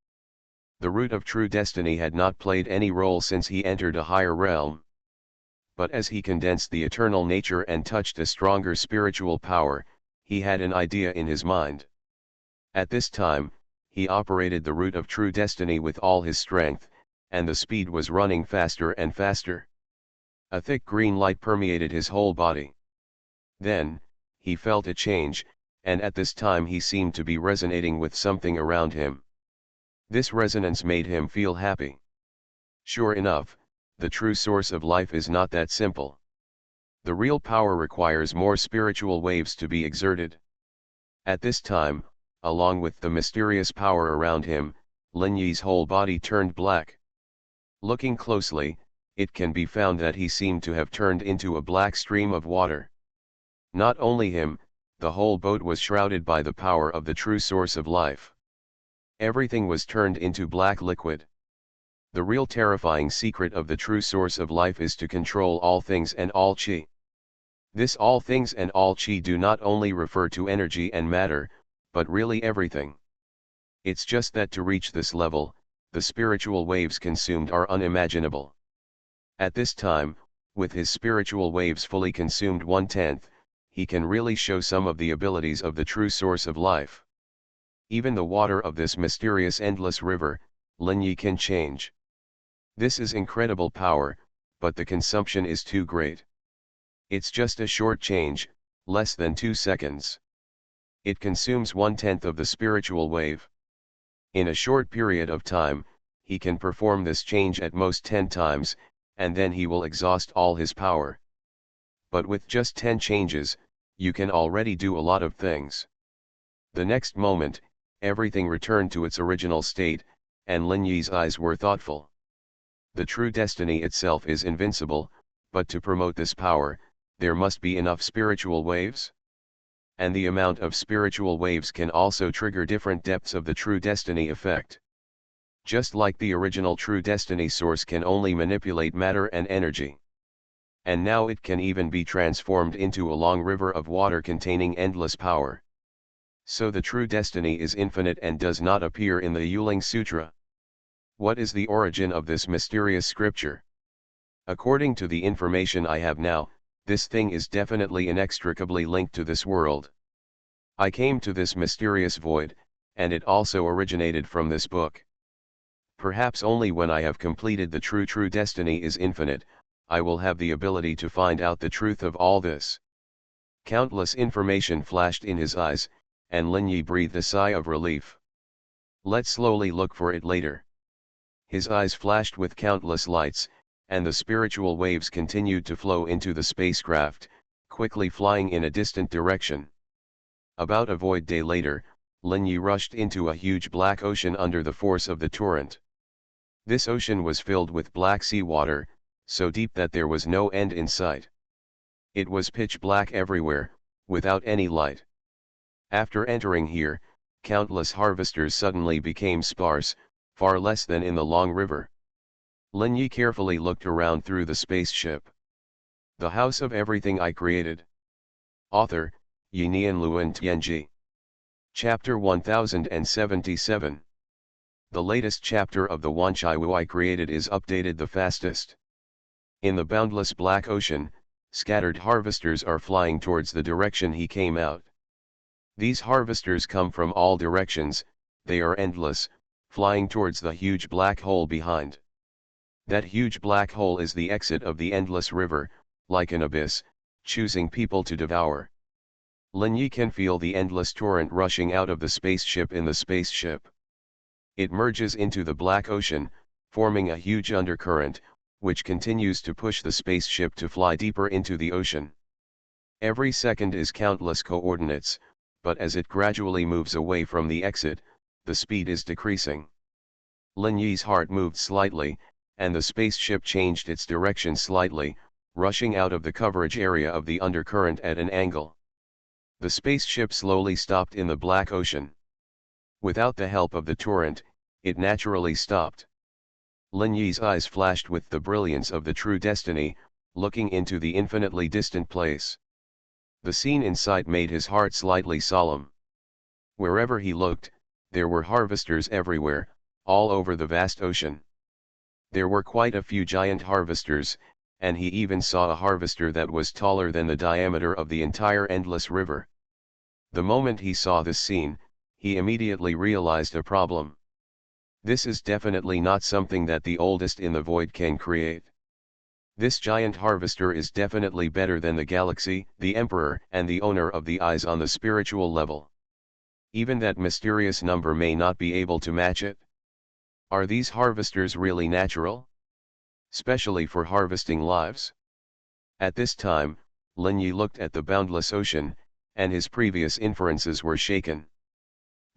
S1: The root of true destiny had not played any role since he entered a higher realm. But as he condensed the eternal nature and touched a stronger spiritual power, he had an idea in his mind. At this time, he operated the root of true destiny with all his strength, and the speed was running faster and faster. A thick green light permeated his whole body. Then, he felt a change, and at this time he seemed to be resonating with something around him. This resonance made him feel happy. Sure enough, the true source of life is not that simple. The real power requires more spiritual waves to be exerted. At this time, along with the mysterious power around him, Lin Yi's whole body turned black. Looking closely, it can be found that he seemed to have turned into a black stream of water. Not only him, the whole boat was shrouded by the power of the true source of life. Everything was turned into black liquid. The real terrifying secret of the true source of life is to control all things and all chi. This all things and all chi do not only refer to energy and matter, but really everything. It's just that to reach this level, the spiritual waves consumed are unimaginable. At this time, with his spiritual waves fully consumed 1/10, he can really show some of the abilities of the true source of life. Even the water of this mysterious endless river, Linyi can change. This is incredible power, but the consumption is too great. It's just a short change, less than 2 seconds. It consumes 1/10 of the spiritual wave. In a short period of time, he can perform this change at most 10 times, and then he will exhaust all his power. But with just 10 changes, you can already do a lot of things. The next moment, everything returned to its original state, and Linyi's eyes were thoughtful. The true destiny itself is invincible, but to promote this power, there must be enough spiritual waves. And the amount of spiritual waves can also trigger different depths of the true destiny effect. Just like the original true destiny source can only manipulate matter and energy. And now it can even be transformed into a long river of water containing endless power. So the true destiny is infinite and does not appear in the Yuling Sutra. What is the origin of this mysterious scripture? According to the information I have now, this thing is definitely inextricably linked to this world. I came to this mysterious void, and it also originated from this book. Perhaps only when I have completed the true destiny is infinite, I will have the ability to find out the truth of all this. Countless information flashed in his eyes, and Linyi breathed a sigh of relief. Let's slowly look for it later. His eyes flashed with countless lights, and the spiritual waves continued to flow into the spacecraft, quickly flying in a distant direction. About a void day later, Linyi rushed into a huge black ocean under the force of the torrent. This ocean was filled with black seawater, so deep that there was no end in sight. It was pitch black everywhere, without any light. After entering here, countless harvesters suddenly became sparse, far less than in the long river. Linyi carefully looked around through the spaceship. The house of everything I created. Author, Yinian Luan Tianji. Chapter 1077. The latest chapter of the Wanchaiwu I created is updated the fastest. In the boundless black ocean, scattered harvesters are flying towards the direction he came out. These harvesters come from all directions, they are endless, flying towards the huge black hole behind. That huge black hole is the exit of the endless river, like an abyss, choosing people to devour. Linyi can feel the endless torrent rushing out of the spaceship in the spaceship. It merges into the black ocean, forming a huge undercurrent, which continues to push the spaceship to fly deeper into the ocean. Every second is countless coordinates, but as it gradually moves away from the exit, the speed is decreasing. Linyi's heart moved slightly, and the spaceship changed its direction slightly, rushing out of the coverage area of the undercurrent at an angle. The spaceship slowly stopped in the black ocean. Without the help of the torrent, it naturally stopped. Linyi's eyes flashed with the brilliance of the true destiny, looking into the infinitely distant place. The scene in sight made his heart slightly solemn. Wherever he looked, there were harvesters everywhere, all over the vast ocean. There were quite a few giant harvesters, and he even saw a harvester that was taller than the diameter of the entire endless river. The moment he saw this scene, he immediately realized a problem. This is definitely not something that the oldest in the void can create. This giant harvester is definitely better than the galaxy, the emperor, and the owner of the eyes on the spiritual level. Even that mysterious number may not be able to match it. Are these harvesters really natural? Especially for harvesting lives? At this time, Linyi looked at the boundless ocean, and his previous inferences were shaken.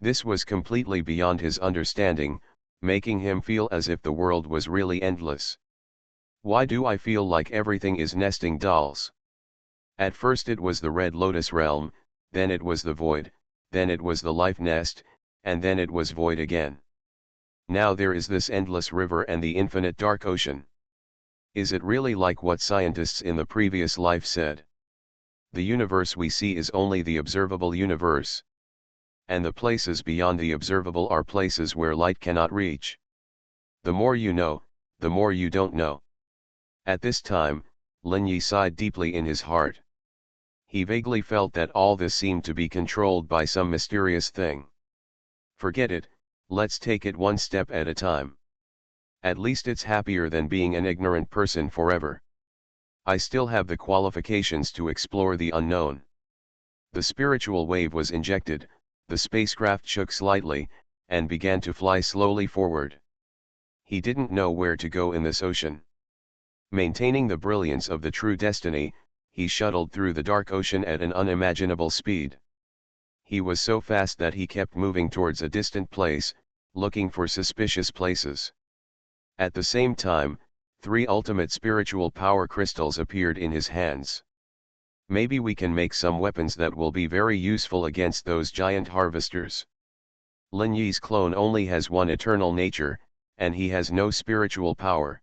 S1: This was completely beyond his understanding, making him feel as if the world was really endless. Why do I feel like everything is nesting dolls? At first it was the Red Lotus realm, then it was the void, then it was the life nest, and then it was void again. Now there is this endless river and the infinite dark ocean. Is it really like what scientists in the previous life said? The universe we see is only the observable universe. And the places beyond the observable are places where light cannot reach. The more you know, the more you don't know. At this time, Linyi sighed deeply in his heart. He vaguely felt that all this seemed to be controlled by some mysterious thing. Forget it, let's take it one step at a time. At least it's happier than being an ignorant person forever. I still have the qualifications to explore the unknown. The spiritual wave was injected, the spacecraft shook slightly, and began to fly slowly forward. He didn't know where to go in this ocean. Maintaining the brilliance of the true destiny, he shuttled through the dark ocean at an unimaginable speed. He was so fast that he kept moving towards a distant place, looking for suspicious places. At the same time, 3 ultimate spiritual power crystals appeared in his hands. Maybe we can make some weapons that will be very useful against those giant harvesters. Lin Yi's clone only has one eternal nature, and he has no spiritual power.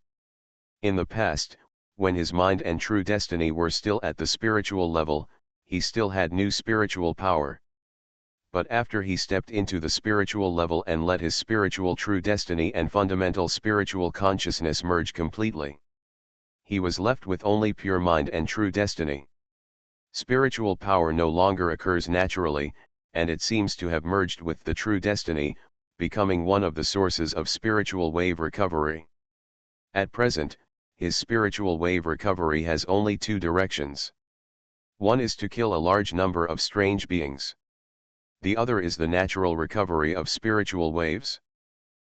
S1: In the past, when his mind and true destiny were still at the spiritual level, he still had new spiritual power. But after he stepped into the spiritual level and let his spiritual true destiny and fundamental spiritual consciousness merge completely, he was left with only pure mind and true destiny. Spiritual power no longer occurs naturally, and it seems to have merged with the true destiny, becoming one of the sources of spiritual wave recovery. At present, his spiritual wave recovery has only 2 directions. One is to kill a large number of strange beings. The other is the natural recovery of spiritual waves.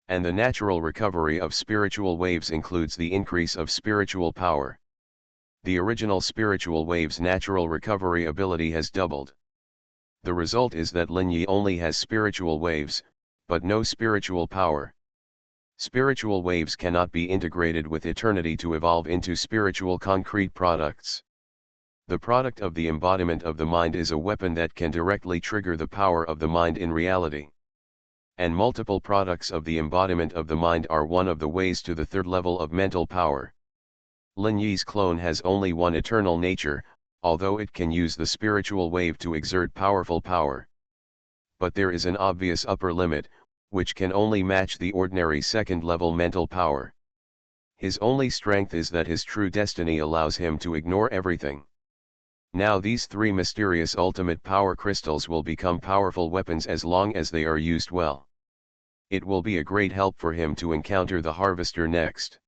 S1: And the natural recovery of spiritual waves includes the increase of spiritual power. The original spiritual wave's natural recovery ability has doubled. The result is that Lin Yi only has spiritual waves, but no spiritual power. Spiritual waves cannot be integrated with eternity to evolve into spiritual concrete products. The product of the embodiment of the mind is a weapon that can directly trigger the power of the mind in reality. And multiple products of the embodiment of the mind are one of the ways to the 3rd level of mental power. Lin Yi's clone has only one eternal nature, although it can use the spiritual wave to exert powerful power. But there is an obvious upper limit, which can only match the ordinary 2nd level mental power. His only strength is that his true destiny allows him to ignore everything. Now these 3 mysterious ultimate power crystals will become powerful weapons as long as they are used well. It will be a great help for him to encounter the harvester next.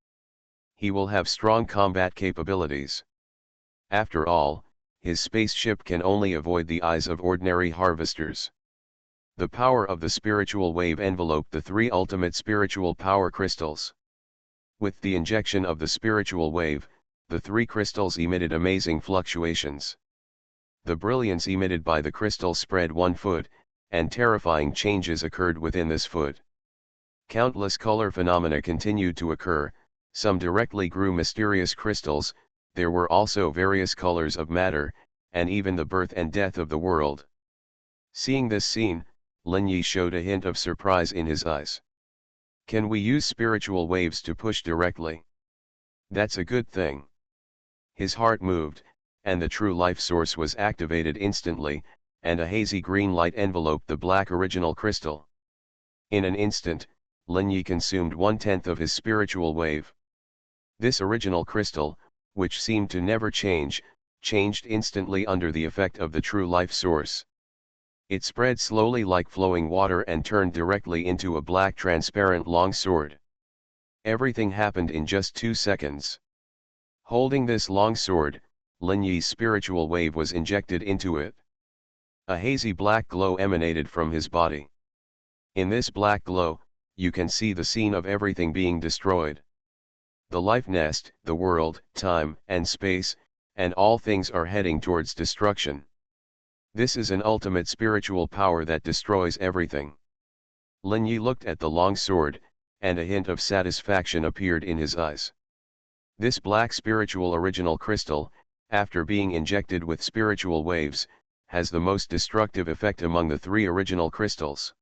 S1: He will have strong combat capabilities. After all, his spaceship can only avoid the eyes of ordinary harvesters. The power of the spiritual wave enveloped the 3 ultimate spiritual power crystals. With the injection of the spiritual wave, the 3 crystals emitted amazing fluctuations. The brilliance emitted by the crystal spread 1 foot, and terrifying changes occurred within this foot. Countless color phenomena continued to occur, some directly grew mysterious crystals, there were also various colors of matter, and even the birth and death of the world. Seeing this scene, Lin Yi showed a hint of surprise in his eyes. Can we use spiritual waves to push directly? That's a good thing. His heart moved, and the true life source was activated instantly, and a hazy green light enveloped the black original crystal. In an instant, Lin Yi consumed 1/10 of his spiritual wave. This original crystal, which seemed to never change, changed instantly under the effect of the true life source. It spread slowly like flowing water and turned directly into a black transparent long sword. Everything happened in just 2 seconds. Holding this long sword, Lin Yi's spiritual wave was injected into it. A hazy black glow emanated from his body. In this black glow, you can see the scene of everything being destroyed. The life nest, the world, time, and space, and all things are heading towards destruction. This is an ultimate spiritual power that destroys everything. Lin Yi looked at the long sword, and a hint of satisfaction appeared in his eyes. This black spiritual original crystal, after being injected with spiritual waves, has the most destructive effect among the 3 original crystals.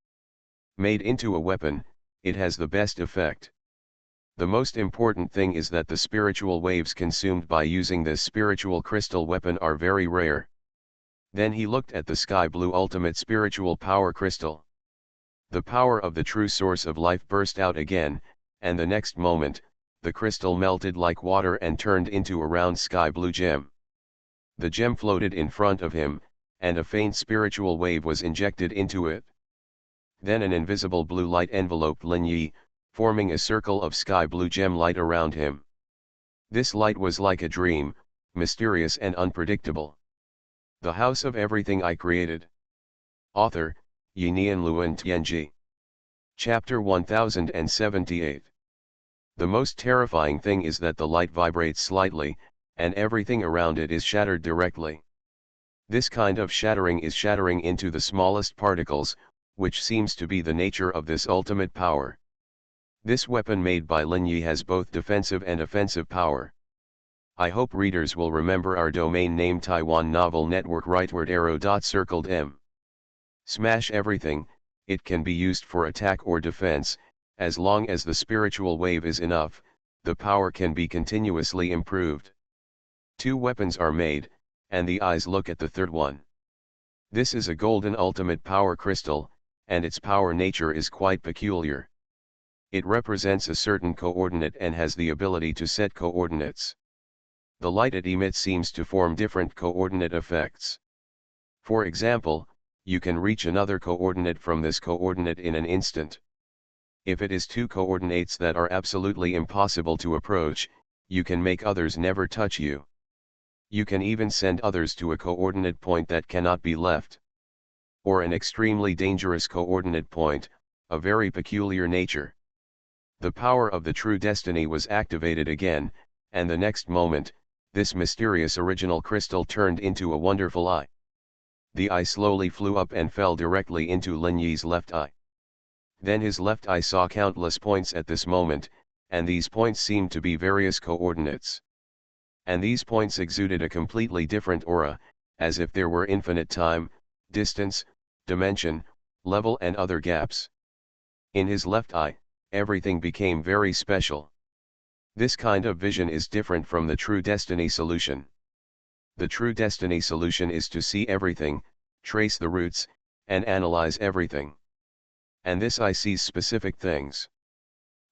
S1: Made into a weapon, it has the best effect. The most important thing is that the spiritual waves consumed by using this spiritual crystal weapon are very rare. Then he looked at the sky blue ultimate spiritual power crystal. The power of the true source of life burst out again, and the next moment, the crystal melted like water and turned into a round sky blue gem. The gem floated in front of him, and a faint spiritual wave was injected into it. Then an invisible blue light enveloped Lin Yi, forming a circle of sky blue gem light around him. This light was like a dream, mysterious and unpredictable. The House of Everything I Created. Author, Yinian Luan Tianji. Chapter 1078. The most terrifying thing is that the light vibrates slightly, and everything around it is shattered directly. This kind of shattering is shattering into the smallest particles, which seems to be the nature of this ultimate power. This weapon made by Lin Yi has both defensive and offensive power. I hope readers will remember our domain name Taiwan Novel Network rightward arrow circled M. Smash everything. It can be used for attack or defense. As long as the spiritual wave is enough, the power can be continuously improved. 2 weapons are made, and the eyes look at the third one. This is a golden ultimate power crystal, and its power nature is quite peculiar. It represents a certain coordinate and has the ability to set coordinates. The light it emits seems to form different coordinate effects. For example, you can reach another coordinate from this coordinate in an instant. If it is 2 coordinates that are absolutely impossible to approach, you can make others never touch you. You can even send others to a coordinate point that cannot be left. Or an extremely dangerous coordinate point, a very peculiar nature. The power of the true destiny was activated again, and the next moment, this mysterious original crystal turned into a wonderful eye. The eye slowly flew up and fell directly into Lin Yi's left eye. Then his left eye saw countless points at this moment, and these points seemed to be various coordinates. And these points exuded a completely different aura, as if there were infinite time, distance, dimension, level and other gaps. In his left eye, everything became very special. This kind of vision is different from the true destiny solution. The true destiny solution is to see everything, trace the roots, and analyze everything. And this eye sees specific things.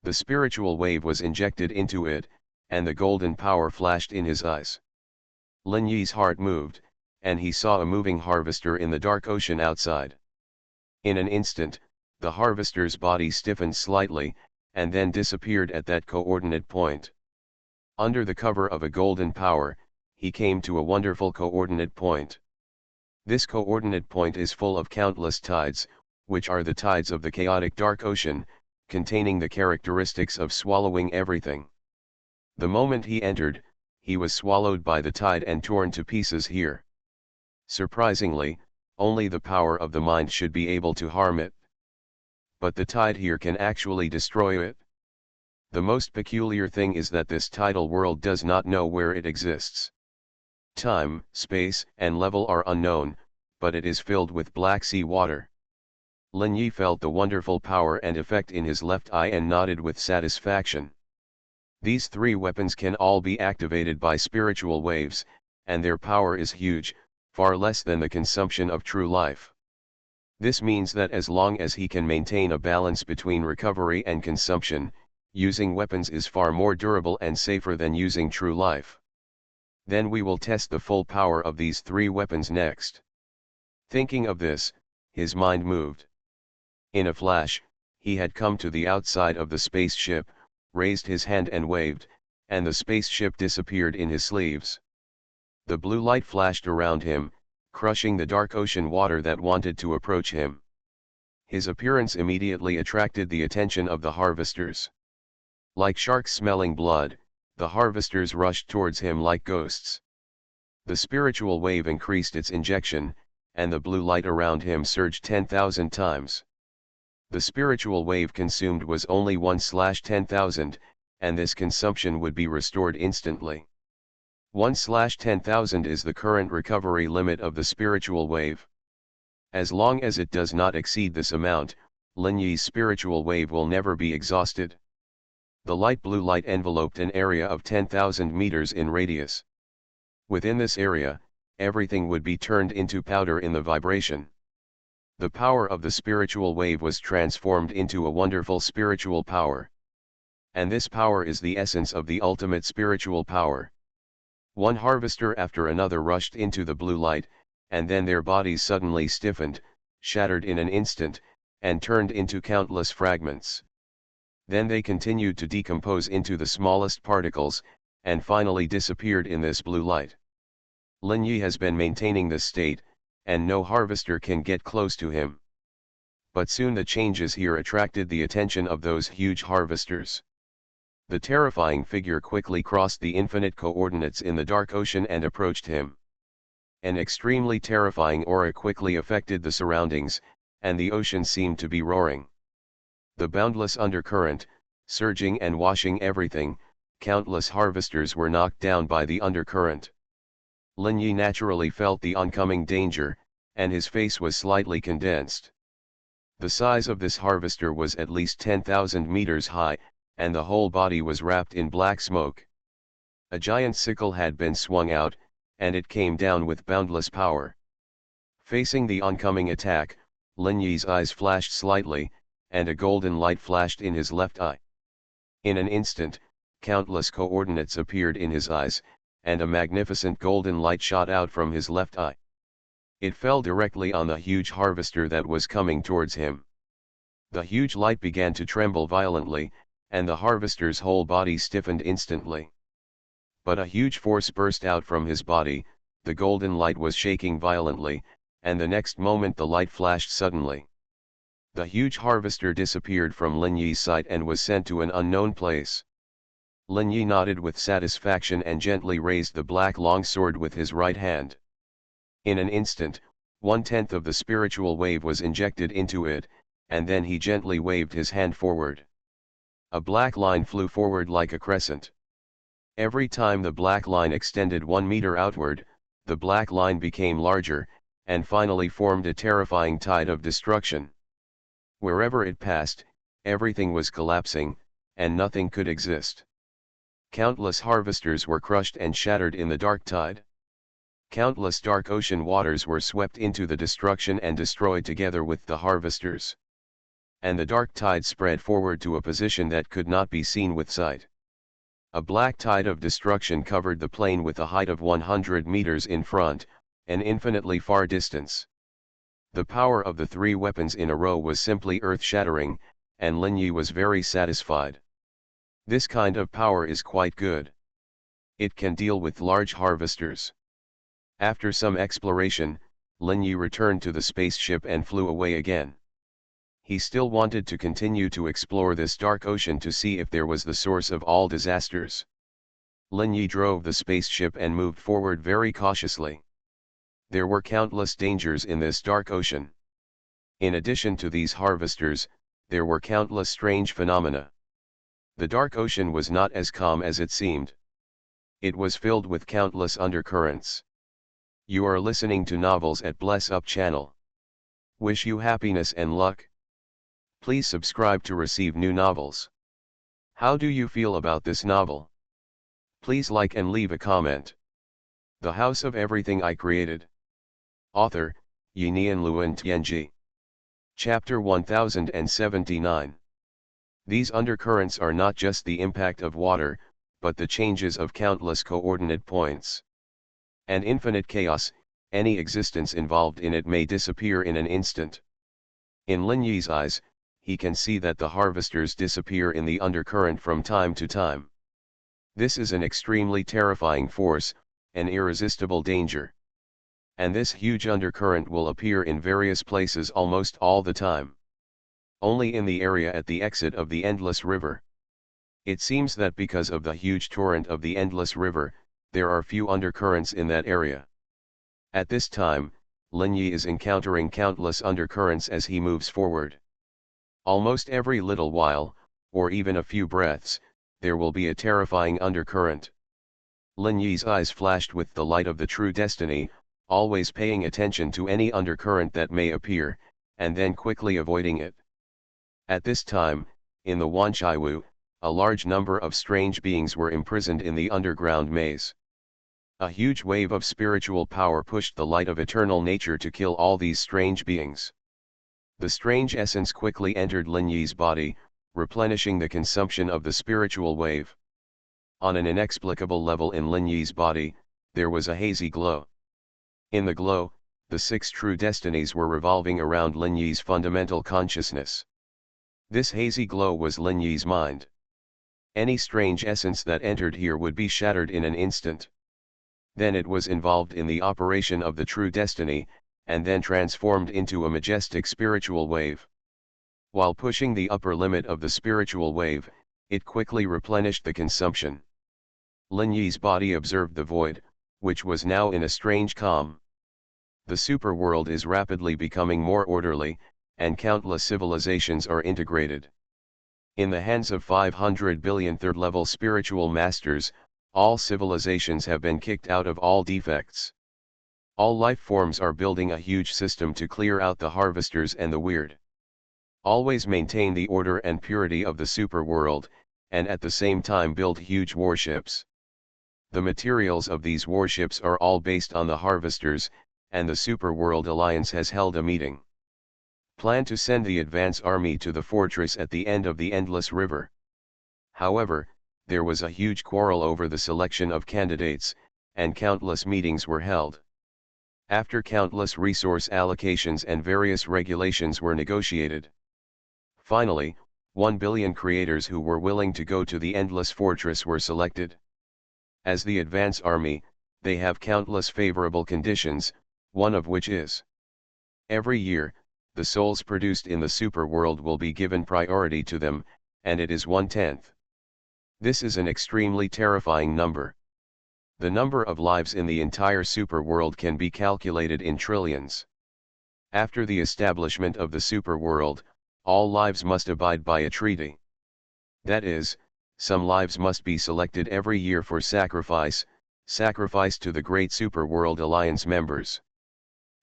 S1: The spiritual wave was injected into it, and the golden power flashed in his eyes. Lin Yi's heart moved, and he saw a moving harvester in the dark ocean outside. In an instant, the harvester's body stiffened slightly, and then disappeared at that coordinate point. Under the cover of a golden power, he came to a wonderful coordinate point. This coordinate point is full of countless tides, which are the tides of the chaotic dark ocean, containing the characteristics of swallowing everything. The moment he entered, he was swallowed by the tide and torn to pieces here. Surprisingly, only the power of the mind should be able to harm it. But the tide here can actually destroy it. The most peculiar thing is that this tidal world does not know where it exists. Time, space, and level are unknown, but it is filled with black sea water. Lin Yi felt the wonderful power and effect in his left eye and nodded with satisfaction. These 3 weapons can all be activated by spiritual waves, and their power is huge, far less than the consumption of true life. This means that as long as he can maintain a balance between recovery and consumption, using weapons is far more durable and safer than using true life. Then we will test the full power of these 3 weapons next. Thinking of this, his mind moved. In a flash, he had come to the outside of the spaceship, raised his hand and waved, and the spaceship disappeared in his sleeves. The blue light flashed around him, crushing the dark ocean water that wanted to approach him. His appearance immediately attracted the attention of the harvesters. Like sharks smelling blood, the harvesters rushed towards him like ghosts. The spiritual wave increased its injection, and the blue light around him surged 10,000 times. The spiritual wave consumed was only 1/10,000, and this consumption would be restored instantly. 1/10,000 is the current recovery limit of the spiritual wave. As long as it does not exceed this amount, Lin Yi's spiritual wave will never be exhausted. The light blue light enveloped an area of 10,000 meters in radius. Within this area, everything would be turned into powder in the vibration. The power of the spiritual wave was transformed into a wonderful spiritual power. And this power is the essence of the ultimate spiritual power. One harvester after another rushed into the blue light, and then their bodies suddenly stiffened, shattered in an instant, and turned into countless fragments. Then they continued to decompose into the smallest particles, and finally disappeared in this blue light. Lin Yi has been maintaining this state, and no harvester can get close to him. But soon the changes here attracted the attention of those huge harvesters. The terrifying figure quickly crossed the infinite coordinates in the dark ocean and approached him. An extremely terrifying aura quickly affected the surroundings, and the ocean seemed to be roaring. The boundless undercurrent, surging and washing everything, countless harvesters were knocked down by the undercurrent. Lin Yi naturally felt the oncoming danger, and his face was slightly condensed. The size of this harvester was at least 10,000 meters high, and the whole body was wrapped in black smoke. A giant sickle had been swung out, and it came down with boundless power. Facing the oncoming attack, Lin Yi's eyes flashed slightly, and a golden light flashed in his left eye. In an instant, countless coordinates appeared in his eyes, and a magnificent golden light shot out from his left eye. It fell directly on the huge harvester that was coming towards him. The huge light began to tremble violently, and the harvester's whole body stiffened instantly. But a huge force burst out from his body, the golden light was shaking violently, and the next moment the light flashed suddenly. The huge harvester disappeared from Lin Yi's sight and was sent to an unknown place. Lin Yi nodded with satisfaction and gently raised the black long sword with his right hand. In an instant, 1/10 of the spiritual wave was injected into it, and then he gently waved his hand forward. A black line flew forward like a crescent. Every time the black line extended 1 meter outward, the black line became larger, and finally formed a terrifying tide of destruction. Wherever it passed, everything was collapsing, and nothing could exist. Countless harvesters were crushed and shattered in the dark tide. Countless dark ocean waters were swept into the destruction and destroyed together with the harvesters. And the dark tide spread forward to a position that could not be seen with sight. A black tide of destruction covered the plain with a height of 100 meters in front, an infinitely far distance. The power of the 3 weapons in a row was simply earth-shattering, and Lin Yi was very satisfied. This kind of power is quite good. It can deal with large harvesters. After some exploration, Lin Yi returned to the spaceship and flew away again. He still wanted to continue to explore this dark ocean to see if there was the source of all disasters. Lin Yi drove the spaceship and moved forward very cautiously. There were countless dangers in this dark ocean. In addition to these harvesters, there were countless strange phenomena. The dark ocean was not as calm as it seemed. It was filled with countless undercurrents. You are listening to Novels at Bless Up channel. Wish you happiness and luck. Please subscribe to receive new novels. How do you feel about this novel? Please like and leave a comment. The House of Everything I Created. Author, Yinian Luan Tianji. Chapter 1079. These undercurrents are not just the impact of water, but the changes of countless coordinate points. An infinite chaos, any existence involved in it may disappear in an instant. In Lin Yi's eyes, he can see that the harvesters disappear in the undercurrent from time to time. This is an extremely terrifying force, an irresistible danger. And this huge undercurrent will appear in various places almost all the time. Only in the area at the exit of the endless river. It seems that because of the huge torrent of the endless river, there are few undercurrents in that area. At this time, Lin Yi is encountering countless undercurrents as he moves forward. Almost every little while, or even a few breaths, there will be a terrifying undercurrent. Lin Yi's eyes flashed with the light of the true destiny, always paying attention to any undercurrent that may appear, and then quickly avoiding it. At this time, in the Wanchaiwu, a large number of strange beings were imprisoned in the underground maze. A huge wave of spiritual power pushed the light of eternal nature to kill all these strange beings. The strange essence quickly entered Lin Yi's body, replenishing the consumption of the spiritual wave. On an inexplicable level in Lin Yi's body, there was a hazy glow. In the glow, the 6 true destinies were revolving around Lin Yi's fundamental consciousness. This hazy glow was Lin Yi's mind. Any strange essence that entered here would be shattered in an instant. Then it was involved in the operation of the true destiny, and then transformed into a majestic spiritual wave. While pushing the upper limit of the spiritual wave, it quickly replenished the consumption. Lin Yi's body observed the void, which was now in a strange calm. The superworld is rapidly becoming more orderly, and countless civilizations are integrated. In the hands of 500 billion third-level spiritual masters, all civilizations have been kicked out of all defects. All life forms are building a huge system to clear out the harvesters and the weird. Always maintain the order and purity of the superworld, and at the same time build huge warships. The materials of these warships are all based on the harvesters, and the Superworld Alliance has held a meeting. Plan to send the advance army to the fortress at the end of the Endless River. However, there was a huge quarrel over the selection of candidates, and countless meetings were held. After countless resource allocations and various regulations were negotiated. Finally, 1 billion creators who were willing to go to the Endless Fortress were selected. As the advance army, they have countless favorable conditions, one of which is: every year, the souls produced in the superworld will be given priority to them, and it is 1/10. This is an extremely terrifying number. The number of lives in the entire superworld can be calculated in trillions. After the establishment of the superworld, all lives must abide by a treaty. That is, some lives must be selected every year for sacrifice to the great Superworld Alliance members.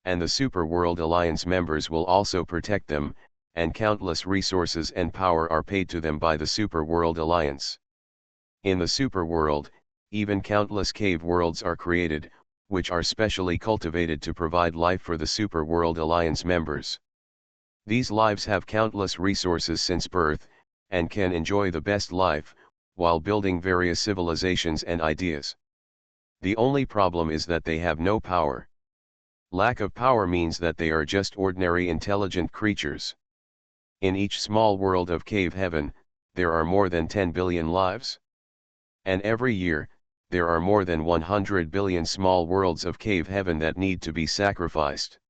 S1: And the Superworld Alliance members will also protect them, and countless resources and power are paid to them by the Superworld Alliance. In the Superworld, even countless cave worlds are created, which are specially cultivated to provide life for the Superworld Alliance members. These lives have countless resources since birth, and can enjoy the best life, while building various civilizations and ideas. The only problem is that they have no power. Lack of power means that they are just ordinary intelligent creatures. In each small world of cave heaven, there are more than 10 billion lives. And every year, there are more than 100 billion small worlds of cave heaven that need to be sacrificed.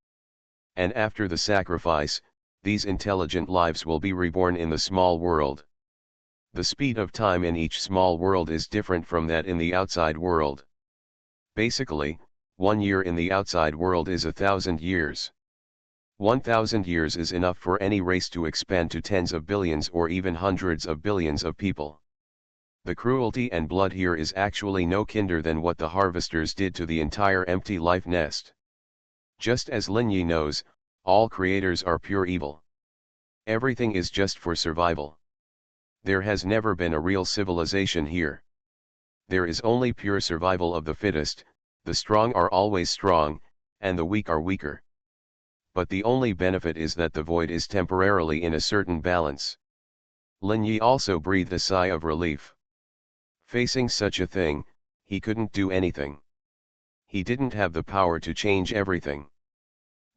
S1: And after the sacrifice, these intelligent lives will be reborn in the small world. The speed of time in each small world is different from that in the outside world. Basically, 1 year in the outside world is 1,000 years. 1,000 years is enough for any race to expand to tens of billions or even hundreds of billions of people. The cruelty and blood here is actually no kinder than what the harvesters did to the entire empty life nest. Just as Lin Yi knows, all creators are pure evil. Everything is just for survival. There has never been a real civilization here. There is only pure survival of the fittest. The strong are always strong, and the weak are weaker. But the only benefit is that the void is temporarily in a certain balance. Lin Yi also breathed a sigh of relief. Facing such a thing, he couldn't do anything. He didn't have the power to change everything.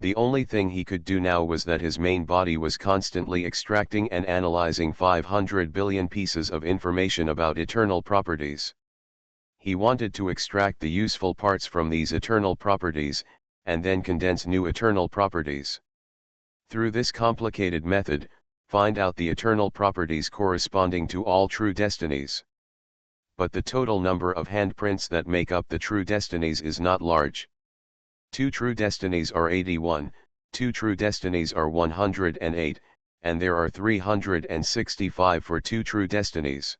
S1: The only thing he could do now was that his main body was constantly extracting and analyzing 500 billion pieces of information about eternal properties. He wanted to extract the useful parts from these eternal properties, and then condense new eternal properties. Through this complicated method, find out the eternal properties corresponding to all true destinies. But the total number of handprints that make up the true destinies is not large. 2 true destinies are 81, 2 true destinies are 108, and there are 365 for 2 true destinies.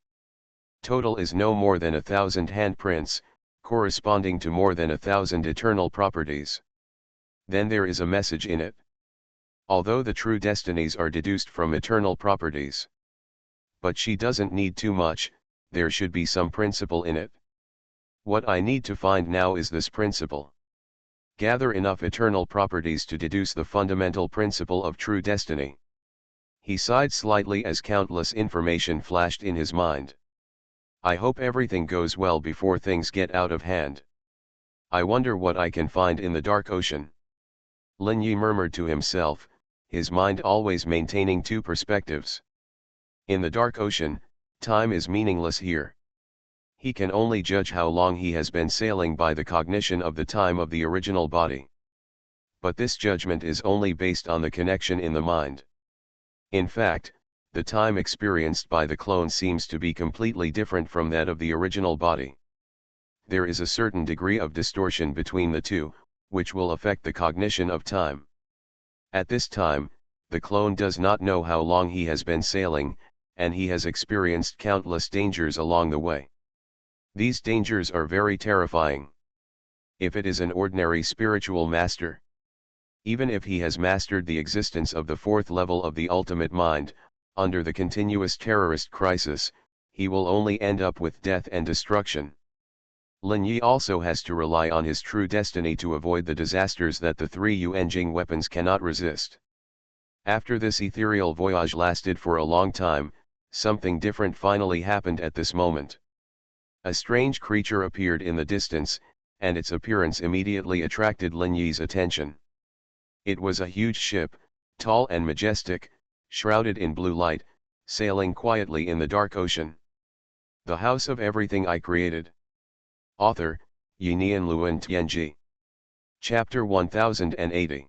S1: Total is no more than 1,000 handprints, corresponding to more than 1,000 eternal properties. Then there is a message in it. Although the true destinies are deduced from eternal properties. But she doesn't need too much, there should be some principle in it. What I need to find now is this principle. Gather enough eternal properties to deduce the fundamental principle of true destiny. He sighed slightly as countless information flashed in his mind. I hope everything goes well before things get out of hand. I wonder what I can find in the dark ocean. Lin Yi murmured to himself, his mind always maintaining two perspectives. In the dark ocean, time is meaningless here. He can only judge how long he has been sailing by the cognition of the time of the original body. But this judgment is only based on the connection in the mind. In fact, the time experienced by the clone seems to be completely different from that of the original body. There is a certain degree of distortion between the two, which will affect the cognition of time. At this time, the clone does not know how long he has been sailing, and he has experienced countless dangers along the way. These dangers are very terrifying. If it is an ordinary spiritual master, even if he has mastered the existence of the fourth level of the ultimate mind, under the continuous terrorist crisis, he will only end up with death and destruction. Lin Yi also has to rely on his true destiny to avoid the disasters that the three Yuanjing weapons cannot resist. After this ethereal voyage lasted for a long time, something different finally happened at this moment. A strange creature appeared in the distance, and its appearance immediately attracted Lin Yi's attention. It was a huge ship, tall and majestic, shrouded in blue light, sailing quietly in the dark ocean. The House of Everything I Created. Author, Yinian Luan Tianji. Chapter 1080.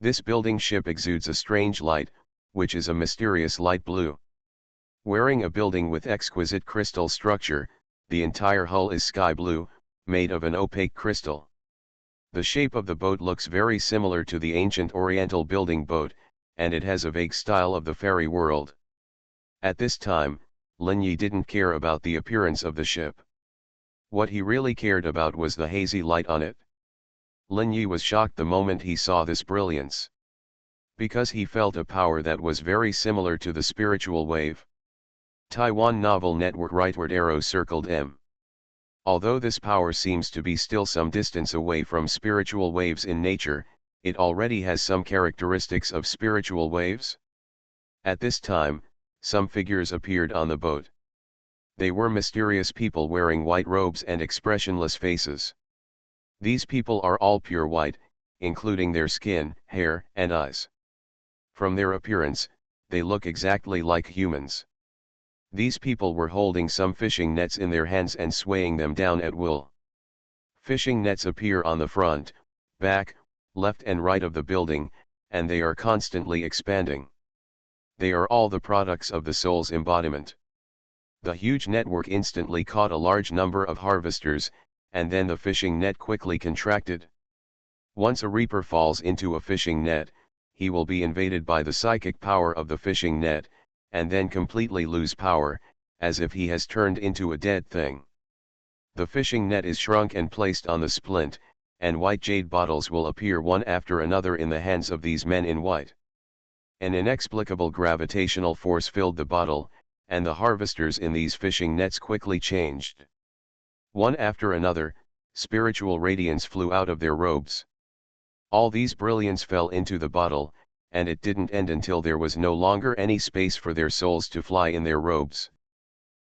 S1: This building ship exudes a strange light, which is a mysterious light blue. Wearing a building with exquisite crystal structure, the entire hull is sky blue, made of an opaque crystal. The shape of the boat looks very similar to the ancient Oriental building boat, and it has a vague style of the fairy world. At this time, Lin Yi didn't care about the appearance of the ship. What he really cared about was the hazy light on it. Lin Yi was shocked the moment he saw this brilliance. Because he felt a power that was very similar to the spiritual wave. Taiwan Novel Network rightward arrow circled M. Although this power seems to be still some distance away from spiritual waves in nature, it already has some characteristics of spiritual waves. At this time, some figures appeared on the boat. They were mysterious people wearing white robes and expressionless faces. These people are all pure white, including their skin, hair, and eyes. From their appearance, they look exactly like humans. These people were holding some fishing nets in their hands and swaying them down at will. Fishing nets appear on the front, back, left and right of the building, and they are constantly expanding. They are all the products of the soul's embodiment. The huge network instantly caught a large number of harvesters, and then the fishing net quickly contracted. Once a reaper falls into a fishing net, he will be invaded by the psychic power of the fishing net, and then completely lose power, as if he has turned into a dead thing. The fishing net is shrunk and placed on the splint, and white jade bottles will appear one after another in the hands of these men in white. An inexplicable gravitational force filled the bottle, and the harvesters in these fishing nets quickly changed. One after another, spiritual radiance flew out of their robes. All these brilliance fell into the bottle, and it didn't end until there was no longer any space for their souls to fly in their robes.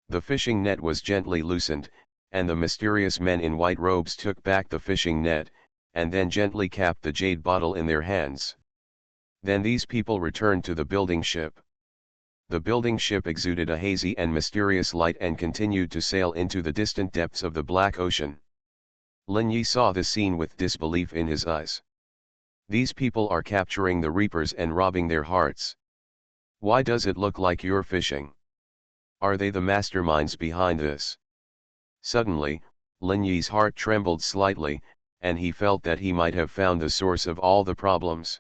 S1: The fishing net was gently loosened, and the mysterious men in white robes took back the fishing net, and then gently capped the jade bottle in their hands. Then these people returned to the building ship. The building ship exuded a hazy and mysterious light and continued to sail into the distant depths of the black ocean. Lin Yi saw the scene with disbelief in his eyes. These people are capturing the reapers and robbing their hearts. Why does it look like you're fishing? Are they the masterminds behind this? Suddenly, Lin Yi's heart trembled slightly, and he felt that he might have found the source of all the problems.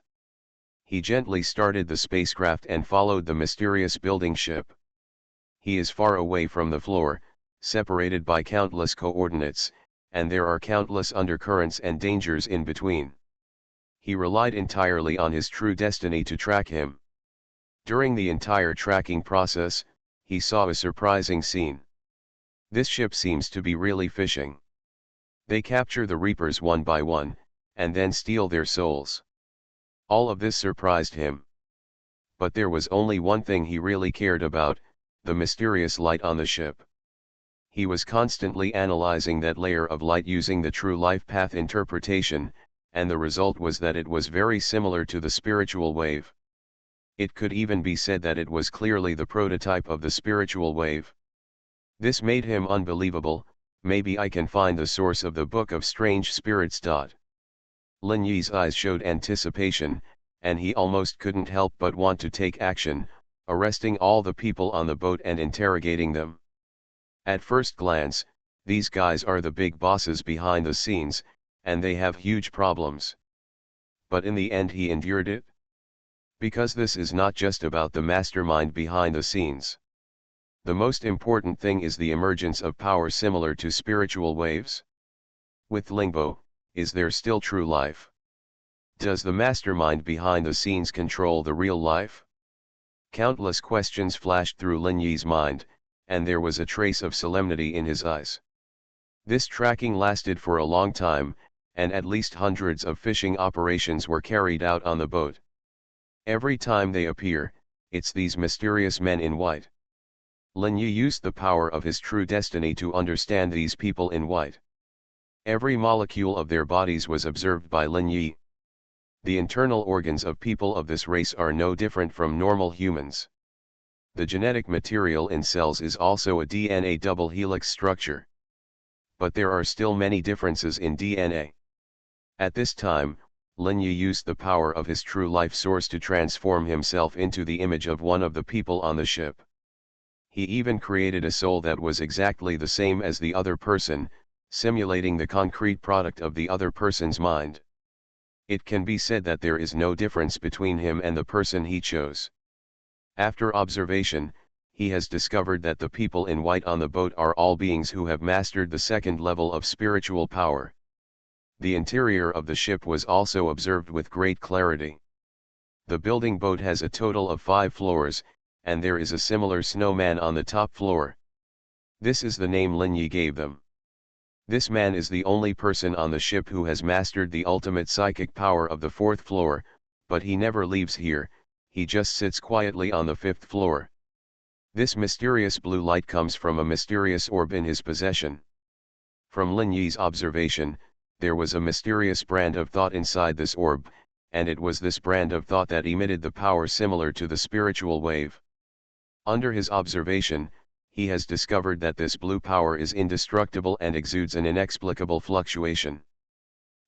S1: He gently started the spacecraft and followed the mysterious building ship. He is far away from the floor, separated by countless coordinates, and there are countless undercurrents and dangers in between. He relied entirely on his true destiny to track him. During the entire tracking process, he saw a surprising scene. This ship seems to be really fishing. They capture the reapers one by one, and then steal their souls. All of this surprised him. But there was only one thing he really cared about, the mysterious light on the ship. He was constantly analyzing that layer of light using the true life path interpretation, and the result was that it was very similar to the spiritual wave. It could even be said that it was clearly the prototype of the spiritual wave. This made him unbelievable. Maybe I can find the source of the Book of Strange Spirits. Lin Yi's eyes showed anticipation, and he almost couldn't help but want to take action, arresting all the people on the boat and interrogating them. At first glance, these guys are the big bosses behind the scenes, and they have huge problems. But in the end he endured it. Because this is not just about the mastermind behind the scenes. The most important thing is the emergence of power similar to spiritual waves. With Lingbo, is there still true life? Does the mastermind behind the scenes control the real life? Countless questions flashed through Lin Yi's mind, and there was a trace of solemnity in his eyes. This tracking lasted for a long time, and at least hundreds of fishing operations were carried out on the boat. Every time they appear, it's these mysterious men in white. Lin Yi used the power of his true destiny to understand these people in white. Every molecule of their bodies was observed by Lin Yi. The internal organs of people of this race are no different from normal humans. The genetic material in cells is also a DNA double helix structure. But there are still many differences in DNA. At this time, Lin Yi used the power of his true life source to transform himself into the image of one of the people on the ship. He even created a soul that was exactly the same as the other person, simulating the concrete product of the other person's mind. It can be said that there is no difference between him and the person he chose. After observation, he has discovered that the people in white on the boat are all beings who have mastered the second level of spiritual power. The interior of the ship was also observed with great clarity. The building boat has a total of 5 floors, and there is a similar snowman on the top floor. This is the name Lin Yi gave them. This man is the only person on the ship who has mastered the ultimate psychic power of the 4th floor, but he never leaves here. He just sits quietly on the 5th floor. This mysterious blue light comes from a mysterious orb in his possession. From Lin Yi's observation, there was a mysterious brand of thought inside this orb, and it was this brand of thought that emitted the power similar to the spiritual wave. Under his observation, he has discovered that this blue power is indestructible and exudes an inexplicable fluctuation.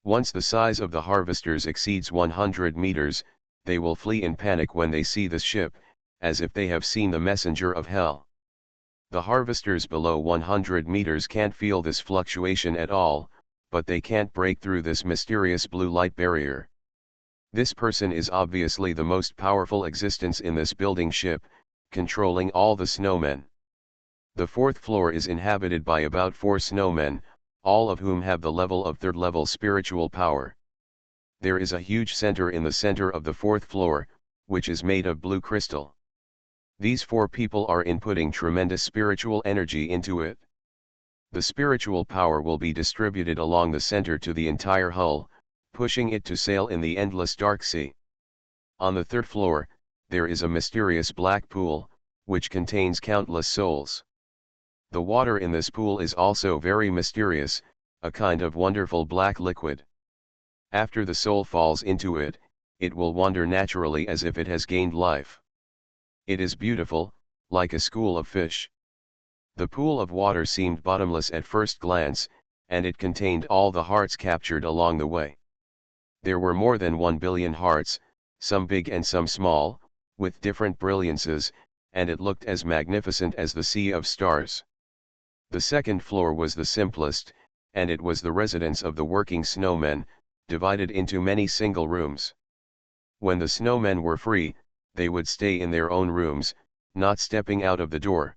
S1: Once the size of the harvesters exceeds 100 meters, they will flee in panic when they see this ship, as if they have seen the messenger of hell. The harvesters below 100 meters can't feel this fluctuation at all, but they can't break through this mysterious blue light barrier. This person is obviously the most powerful existence in this building ship, controlling all the snowmen. The 4th floor is inhabited by about 4 snowmen, all of whom have the level of 3rd level spiritual power. There is a huge center in the center of the 4th floor, which is made of blue crystal. These 4 people are inputting tremendous spiritual energy into it. The spiritual power will be distributed along the center to the entire hull, pushing it to sail in the endless dark sea. On the 3rd floor, there is a mysterious black pool, which contains countless souls. The water in this pool is also very mysterious, a kind of wonderful black liquid. After the soul falls into it, it will wander naturally as if it has gained life. It is beautiful, like a school of fish. The pool of water seemed bottomless at first glance, and it contained all the hearts captured along the way. There were more than 1 billion hearts, some big and some small, with different brilliances, and it looked as magnificent as the sea of stars. The 2nd floor was the simplest, and it was the residence of the working snowmen, divided into many single rooms. When the snowmen were free, they would stay in their own rooms, not stepping out of the door.